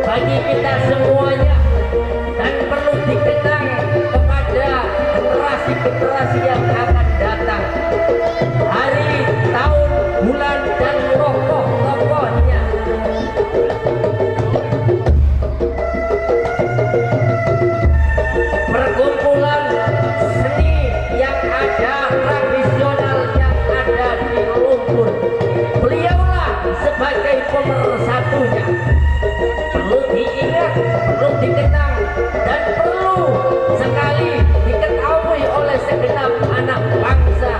bagi kita semuanya dan perlu dikenang kepada generasi-generasi yang akan datang. Hari, tahun, bulan, dan tokoh-tokohnya perkumpulan seni yang ada, tradisional yang ada di Lumpur. Beliaulah sebagai pemersatunya. Perlu diingat, perlu dikenang, dan perlu sekali diketahui oleh segenap anak bangsa,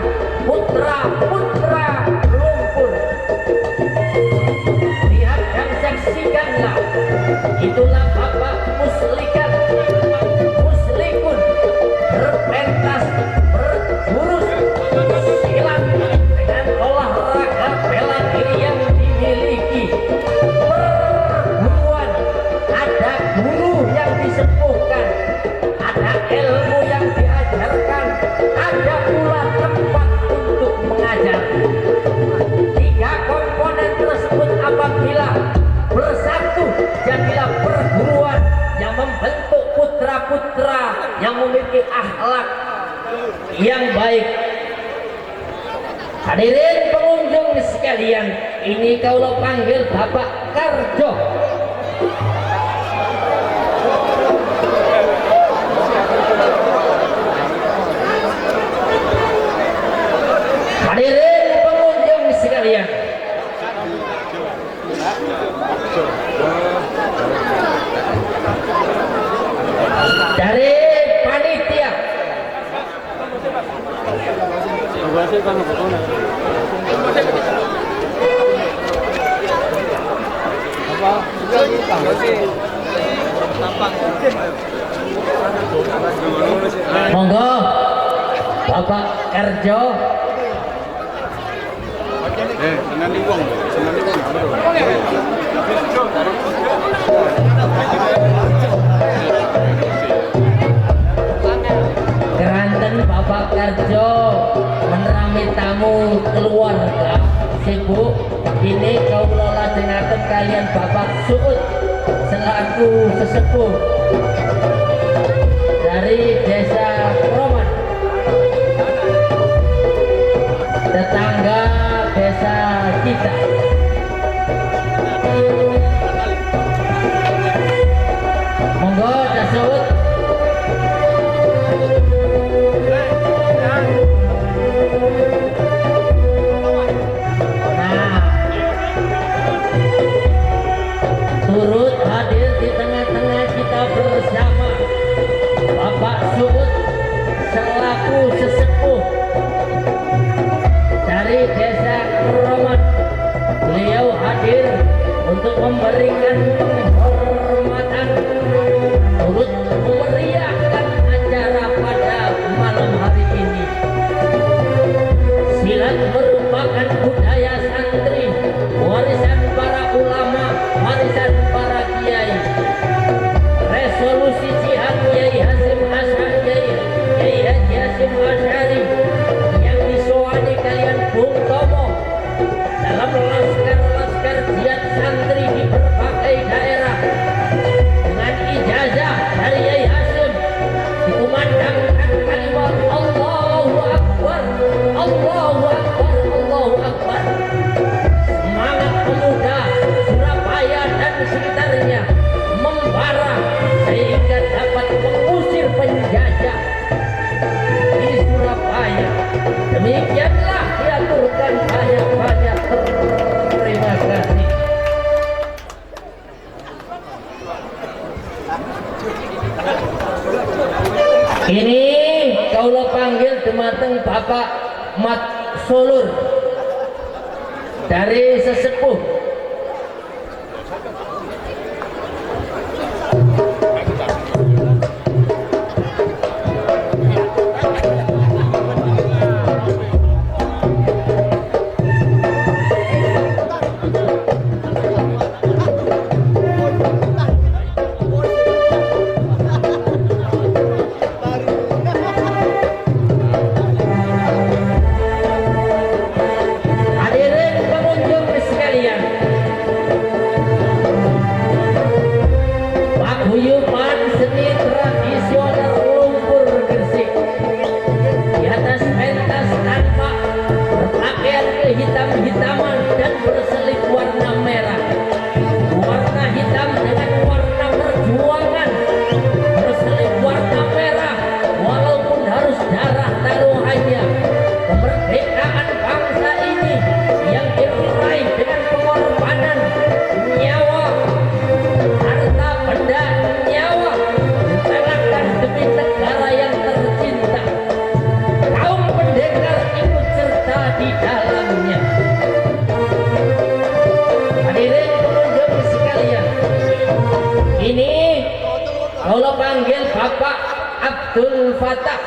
putra-putra Lumpur. Lihat dan saksikanlah, itulah Bapak Muslikun berpentas berjurus silat dengan olahraga bela diri yang dimiliki. Perguruan, ada guru yang disepuhkan, ada ilmu yang diajarkan, ada pula tempat untuk mengajar. Tiga komponen tersebut apabila bersatu, jadilah perguruan yang membentuk putra-putra yang memiliki akhlak yang baik. Hadirin pengunjung sekalian, ini kaulah panggil Bapak Karjo. Hadirin pengunjung sekalian, dari panitia monggo Bapak Karjo Keranten Bapak Karjo menerami tamu keluarga sibuk ini kaula lajengaken kalian Bapak Suud selaku sesepuh dari Desa Kroman tetangga desa kita. Monggo Dasud. Nah, turut hadir di tengah-tengah kita bersama Bapak Suud selaku sesepuh dari Desa Kroman. Beliau hadir untuk memberikan penghormatan turut memeriahkan acara pada malam hari ini. Silat merupakan budaya santri, warisan para ulama, warisan para kiai. Resolusi jihad Kiai Hasyim Asy'ari, Kiai Haji Hasyim Asy'ari yang disuani kalian Bung Tomo dalam laskar-laskar jihad santri di berbagai daerah dengan ijazah dari Kiai Hasyim dikumandangkan kalimat Allahu Akbar, Allahu Akbar, Allahu Akbar. Semangat pemuda Surabaya dan sekitarnya membara sehingga dapat mengusir penjajah di Surabaya. Demikianlah diaturkan banyak-banyak. Terima kasih. Ini kaula panggil dumateng Bapak Mat Solur dari sesepuh hitam-hitaman dan berselip warna merah, warna hitam dengan warna perjuangan, berselip warna merah walaupun harus darah taruhannya. Kemerdekaan bangsa ini yang diraih dengan pengorbanan nyawa, harta benda, nyawa diserahkan demi negara yang tercinta. Kaum pendekar ikut serta di dalamnya. Hadirin pengunjung sekalian, ini kalau panggil Bapak Abdul Fatah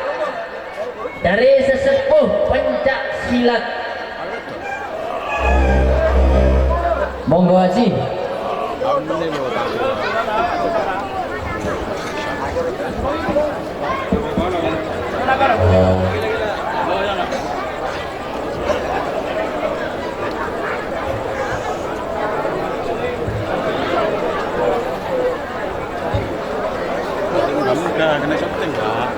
dari sesepuh pencak silat. Monggo Haji. Kamu udah kena syuting nggak?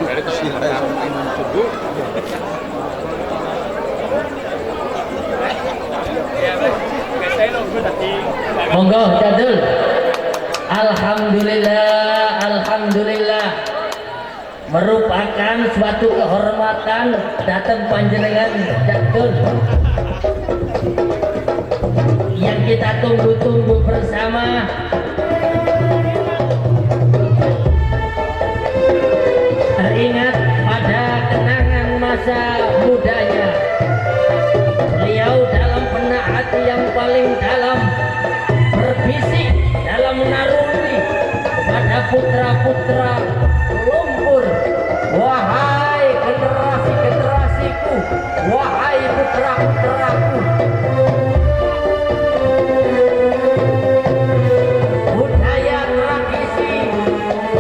Dari kesilapan coba. Monggo Jadul. Alhamdulillah, alhamdulillah. Merupakan suatu kehormatan datang panjenengan Jadul yang kita tunggu-tunggu bersama. putra-putra lumpur, wahai generasi-generasiku, wahai putra-putraku, budaya tradisi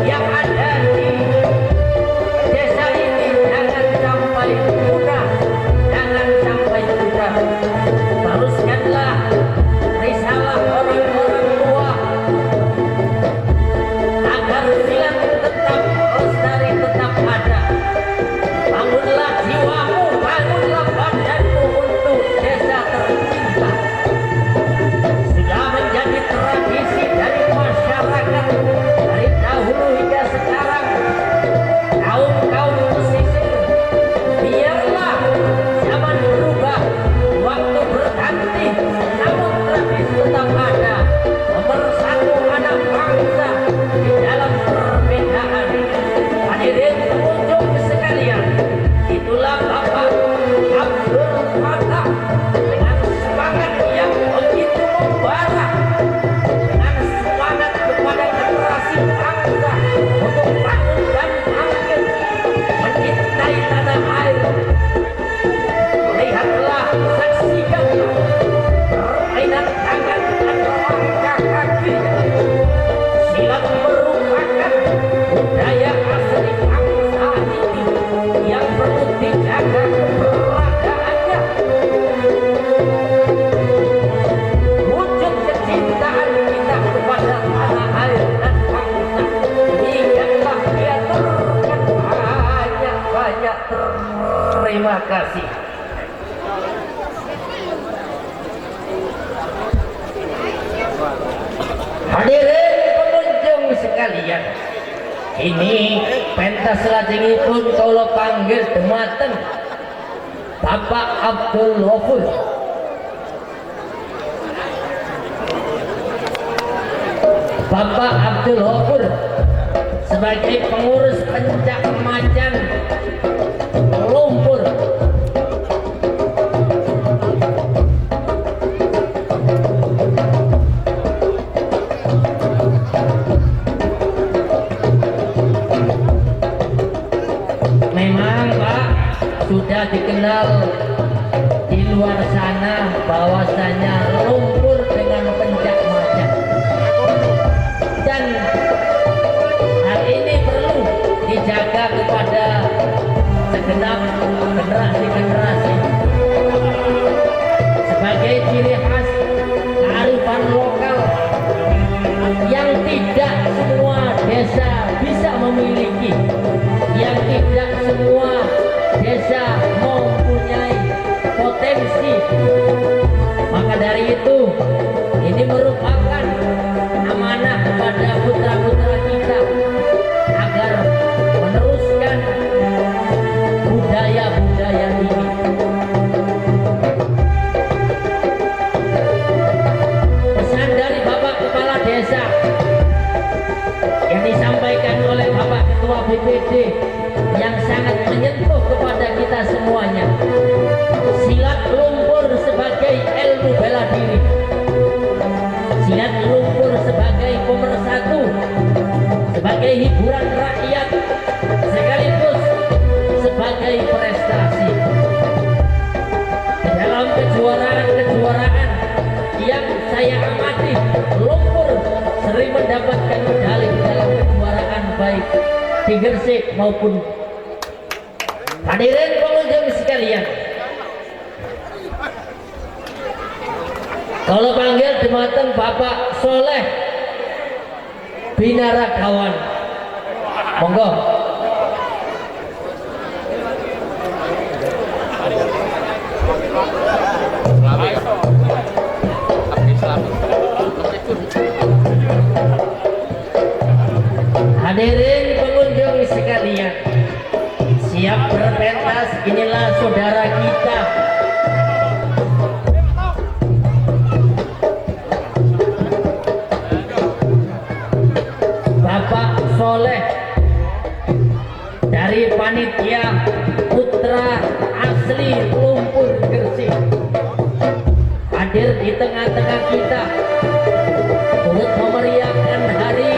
yang ada di desa ini jangan sampai punah, jangan sampai punah. Teruskanlah risalah orang-orang tua agar silat tetap lestari, tetap ada. Bangunlah jiwamu, bangunlah badanmu untuk desa tercinta. Sudah menjadi tradisi dari masyarakat dari dahulu hingga sekarang. Kaum pesisir, biarlah zaman berubah, waktu berganti, namun tradisi tetap ada. Memersatu anak bangsa di dalam perbedaan. Hadirin pengunjung sekalian, itulah Bapak Abdul Fatah dengan semangat yang begitu membara, dengan semangat kepada generasi bangsa untuk bangun dan bangkit mencintai tanah air. Lihatlah, saksikanlah permainan tangan dan langkah kaki. Silat merupakan budaya asli bangsa ini yang perlu dijaga keberadaannya. Wujud kecintaan kita kepada tanah air dan bangsa, ingatlah dia terkan banyak-banyak terima kasih. Hadirin pengunjung sekalian, ini pentas lajengipun kula panggil dumateng Bapak Abdul Ghafur. Bapak Abdul Ghafur sebagai pengurus pencak macan lumpur. Memang Pak sudah dikenal di luar sana bahwasanya lumpur dengan pencak macan, dan hal ini perlu dijaga kepada segenap generasi-generasi sebagai ciri khas kearifan lokal yang tidak semua desa bisa memiliki, yang tidak semua desa mempunyai potensi. Maka dari itu, ini merupakan amanah kepada putra-putra kita agar meneruskan budaya-budaya ini. Pesan dari Bapak Kepala Desa yang disampaikan oleh Bapak Ketua BPD yang sangat menyentuh kepada kita semuanya. Silat lumpur sebagai ilmu bela diri, silat lumpur sebagai pemersatu, sebagai hiburan rakyat, sekaligus sebagai prestasi. Di dalam kejuaraan-kejuaraan yang saya amati, lumpur sering mendapatkan medali dalam kejuaraan baik di Gresik maupun. Hadirin pengunjung sekalian, kalau panggil dumateng Bapak Soleh Binaragawan, monggo. Hadirin pengunjung sekalian, siap berpentas, inilah saudara kita. Bapak Soleh dari panitia putra asli lumpur Gresik hadir di tengah-tengah kita turut memeriahkan hari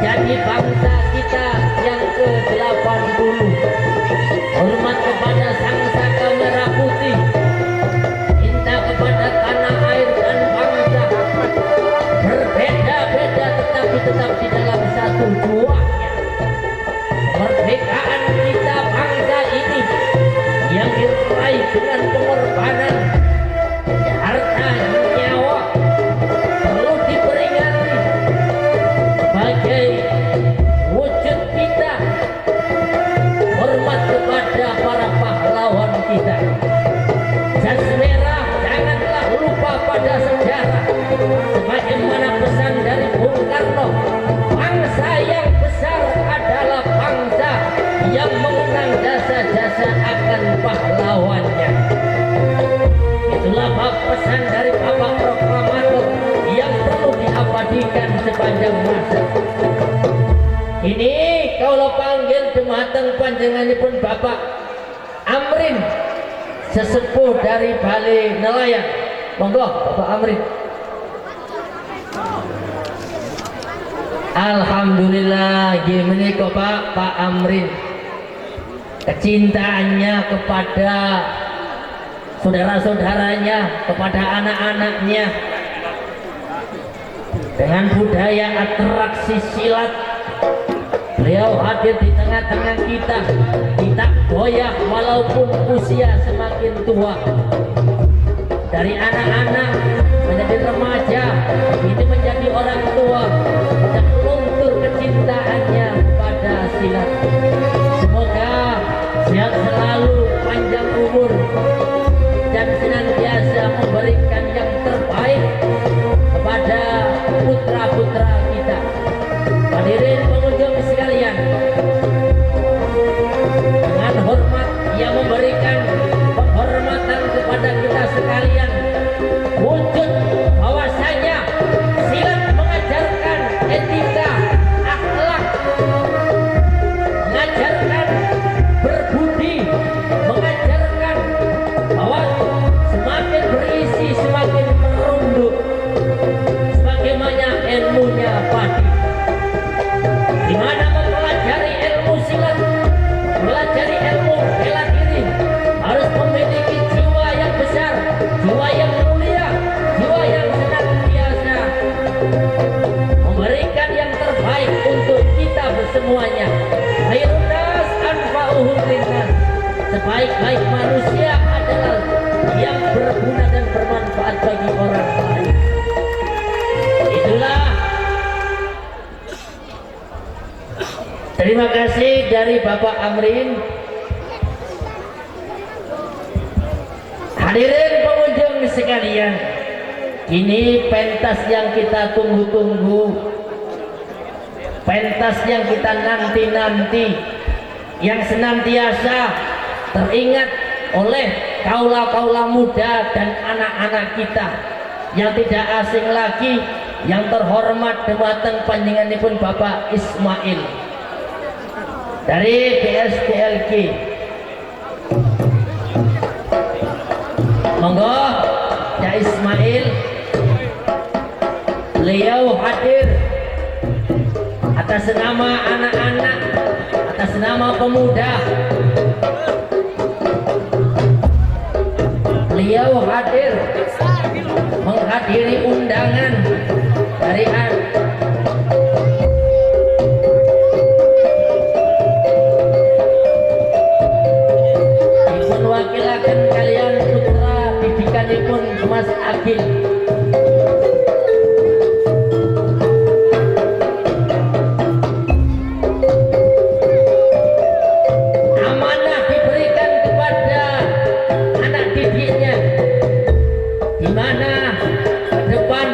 jadi menjadi bangsa kita yang ke-80. Hormat kepada Sang Saka Merah Putih, cinta kepada tanah air dan bangsa. Berbeda-beda tetapi tetap di dalam satu juangnya. Kemerdekaan kita bangsa ini yang diraih dengan pengorbanan harta nyawa perlu diperingati sebagai wujud kita hormat kepada para pahlawan kita. Jas merah janganlah lupa pada sejarah, sebagaimana pesan dari Bung Karno, bangsa yang besar adalah bangsa yang mengenang jasa-jasa akan pahlawannya. Itulah pesan dari Bapak Proklamator yang perlu diabadikan sepanjang masa. Ini kalau panggil dumateng panjenenganipun Bapak Amrin, sesepuh dari Bali Nelayan. Monggo Bapak Amrin. Alhamdulillah, gimana kok Pak Amrin, kecintaannya kepada saudara-saudaranya, kepada anak-anaknya, dengan budaya atraksi silat. Beliau hadir di tengah-tengah kita, tidak goyah walaupun usia semakin tua. Dari anak-anak menjadi remaja, ini menjadi orang tua, dan luntur kecintaannya kepada silat. Semoga sehat selalu, panjang umur, dan senantiasa memberikan yang terbaik kepada putra-putra kita. Hadirin pengunjung sekalian, dengan hormat ia memberikan penghormatan kepada kita sekalian, wujud bahwasanya silat mengajarkan etika, akhlak, mengajarkan berbudi, mengajarkan bahwa semakin berisi semakin merunduk, sebagaimana ilmunya padi. Di mana mempelajari ilmu silat, mempelajari ilmu bela diri, harus memiliki jiwa yang besar, jiwa yang mulia, jiwa yang senantiasa memberikan yang terbaik untuk kita bersemuanya. Khairun nas anfa'uhum linnas. Sebaik-baik manusia adalah yang berguna dan bermanfaat bagi orang lain. Itulah. Terima kasih dari Bapak Amrin. Hadirin pengunjung sekalian, ini pentas yang kita tunggu-tunggu, pentas yang kita nanti-nanti, yang senantiasa teringat oleh kaula-kaula muda dan anak-anak kita, yang tidak asing lagi, yang terhormat dumateng panjenenganipun Bapak Ismail dari BSDLG. Monggo ya Ismail, beliau hadir atas nama anak-anak, atas nama pemuda. Beliau hadir menghadiri undangan dari wakilakan kalian putra didikanipun Mas Agil. Amanah diberikan kepada anak didiknya, di mana ke depan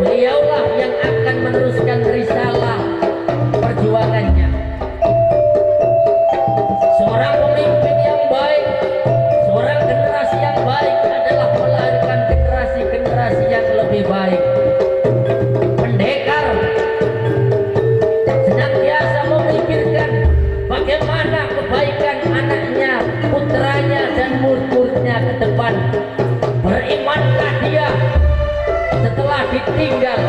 beliaulah yang akan meneruskan risalah perjuangannya. Seorang pemimpin yang baik, seorang generasi yang baik adalah melahirkan generasi-generasi yang lebih baik. Pendekar senantiasa memikirkan bagaimana kebaikan anaknya, putranya, dan murid-muridnya ke depan. Berimankah dia setelah ditinggal?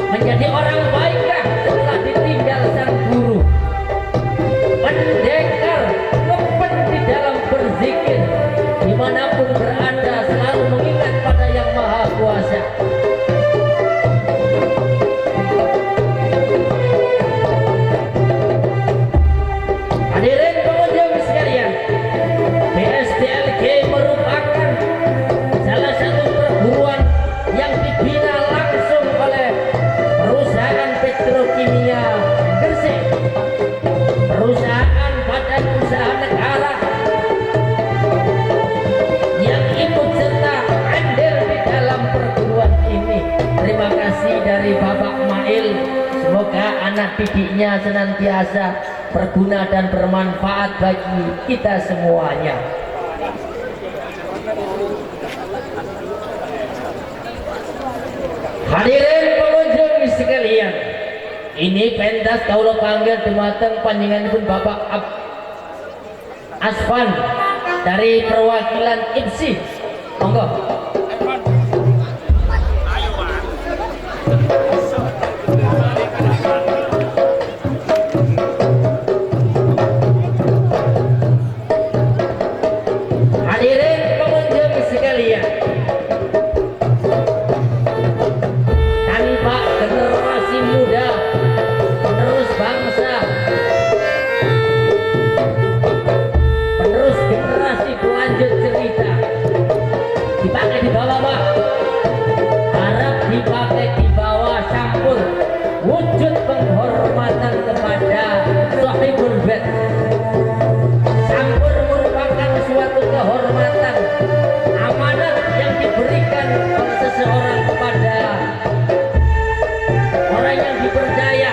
menjadi orang baikkah setelah ditinggal sang guru? Pendekar ngepen di dalam berzikir, dimanapun berada selalu mengingat pada yang maha kuasa. Hadirin pengunjung sekalian, BSDLG merupakan salah satu perguruan yang dibina langsung oleh perusahaan petrokimia Gresik, perusahaan badan usaha negara yang ikut serta andil di dalam perguruan ini. Terima kasih dari Bapak Mail, semoga anak didiknya senantiasa berguna dan bermanfaat bagi kita semuanya. Hadirin pengunjung sekalian, ini pentas kaulo panggil dumateng panjenenganipun Bapak Asfan dari perwakilan IPSI. Monggo. Hadirin pengunjung sekalian, tanpa generasi muda penerus bangsa, penerus generasi pelanjut cerita, dipakai di bawah Pak, harap dipakai di bawah sampul wujud penghormatan kepada sahibul bait. Sampul merupakan suatu kehormatan, amanat yang diberikan oleh seseorang kepada orang yang dipercaya,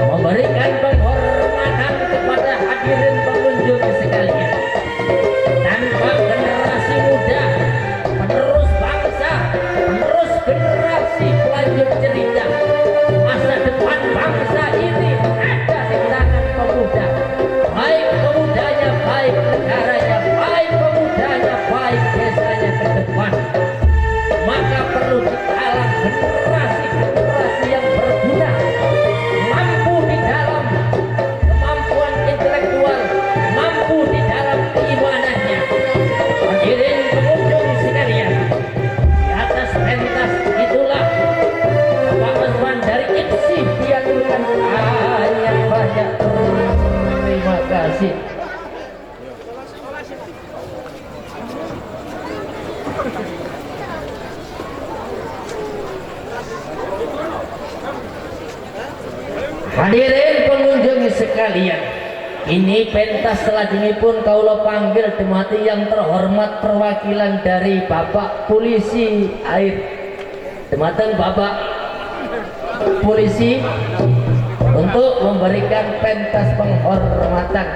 memberikan penghormatan kepada hadirin pengunjung sekalian. Tanpa generasi muda penerus bangsa, penerus generasi pelanjut cerita, masa depan bangsa ini ada di tangan pemuda. Baik pemudanya, baik negaranya, baik pemudanya, baik desanya ke depan. Maka perlu ditalang generasi-generasi yang berguna, mampu di dalam kemampuan intelektual, mampu di dalam keimanannya. Hadirin pengunjung sekalian, di atas pentas itulah Pak Aswan dari IPSI diaturkan banyak. Terima kasih. Hadirin pengunjung sekalian, ini pentas selanjutnya kaulo panggil demati yang terhormat perwakilan dari Bapak Polisi Air. Demateng Bapak Polisi untuk memberikan pentas penghormatan.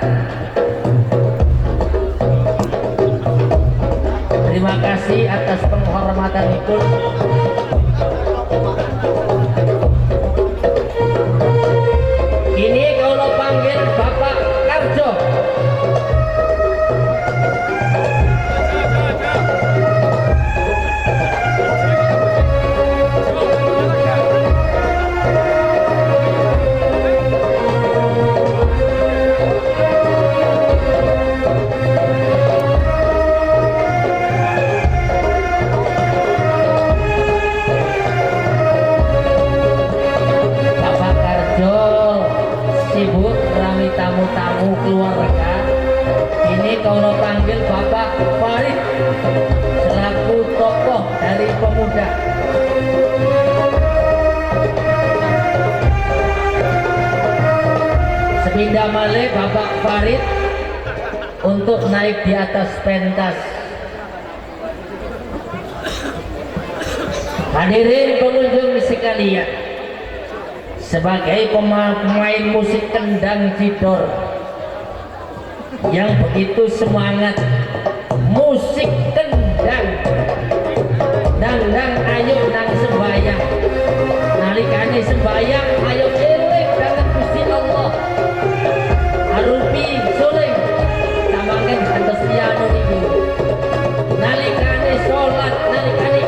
Terima kasih atas penghormatan itu. Ini kalau panggil Bapak Karjo. Bapak Karjo sibuk rami tamu-tamu keluarga. Ini kalau panggil Bapak Farid selaku tokoh dari pemuda. Sepindah malih Bapak Farid untuk naik di atas pentas. Hadirin pengunjung sekalian, sebagai pemain musik kendang cidor yang begitu semangat, musik kendang dang ayo nang sembayang, nalikane sembayang ayo eling dhateng Gusti Allah, arupi suling samangken kantos piano niku, nalikane salat, nalikane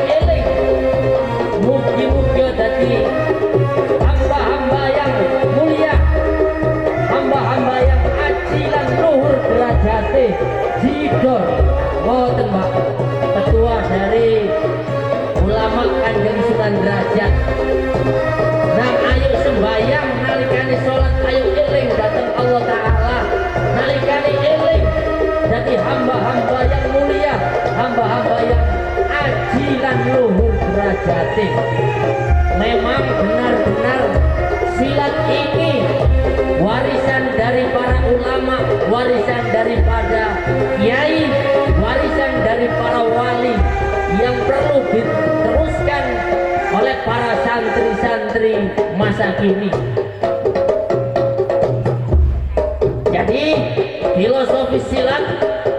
luhur derajate. Memang benar-benar silat ini warisan dari para ulama, warisan daripada kiai, warisan dari para wali yang perlu diteruskan oleh para santri-santri masa kini. Jadi filosofi silat,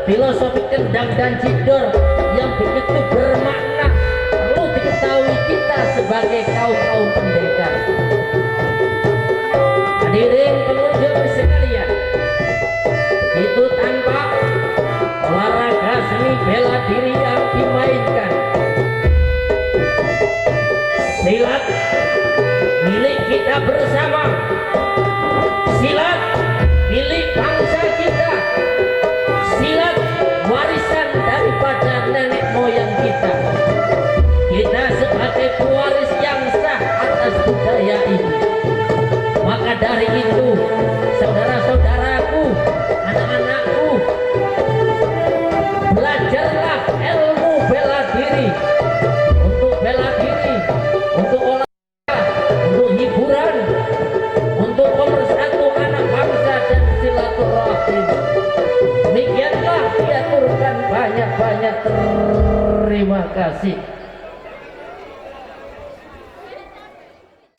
filosofi kendang dan cidor yang begitu bermakna perlu diketahui kita sebagai kaum pendekar. Hadirin pengunjung sekalian, itu tanpa olahraga seni bela diri yang dimainkan. Silat milik kita bersama, silat milik bangsa kita, silat warisan daripada nenek moyang kita.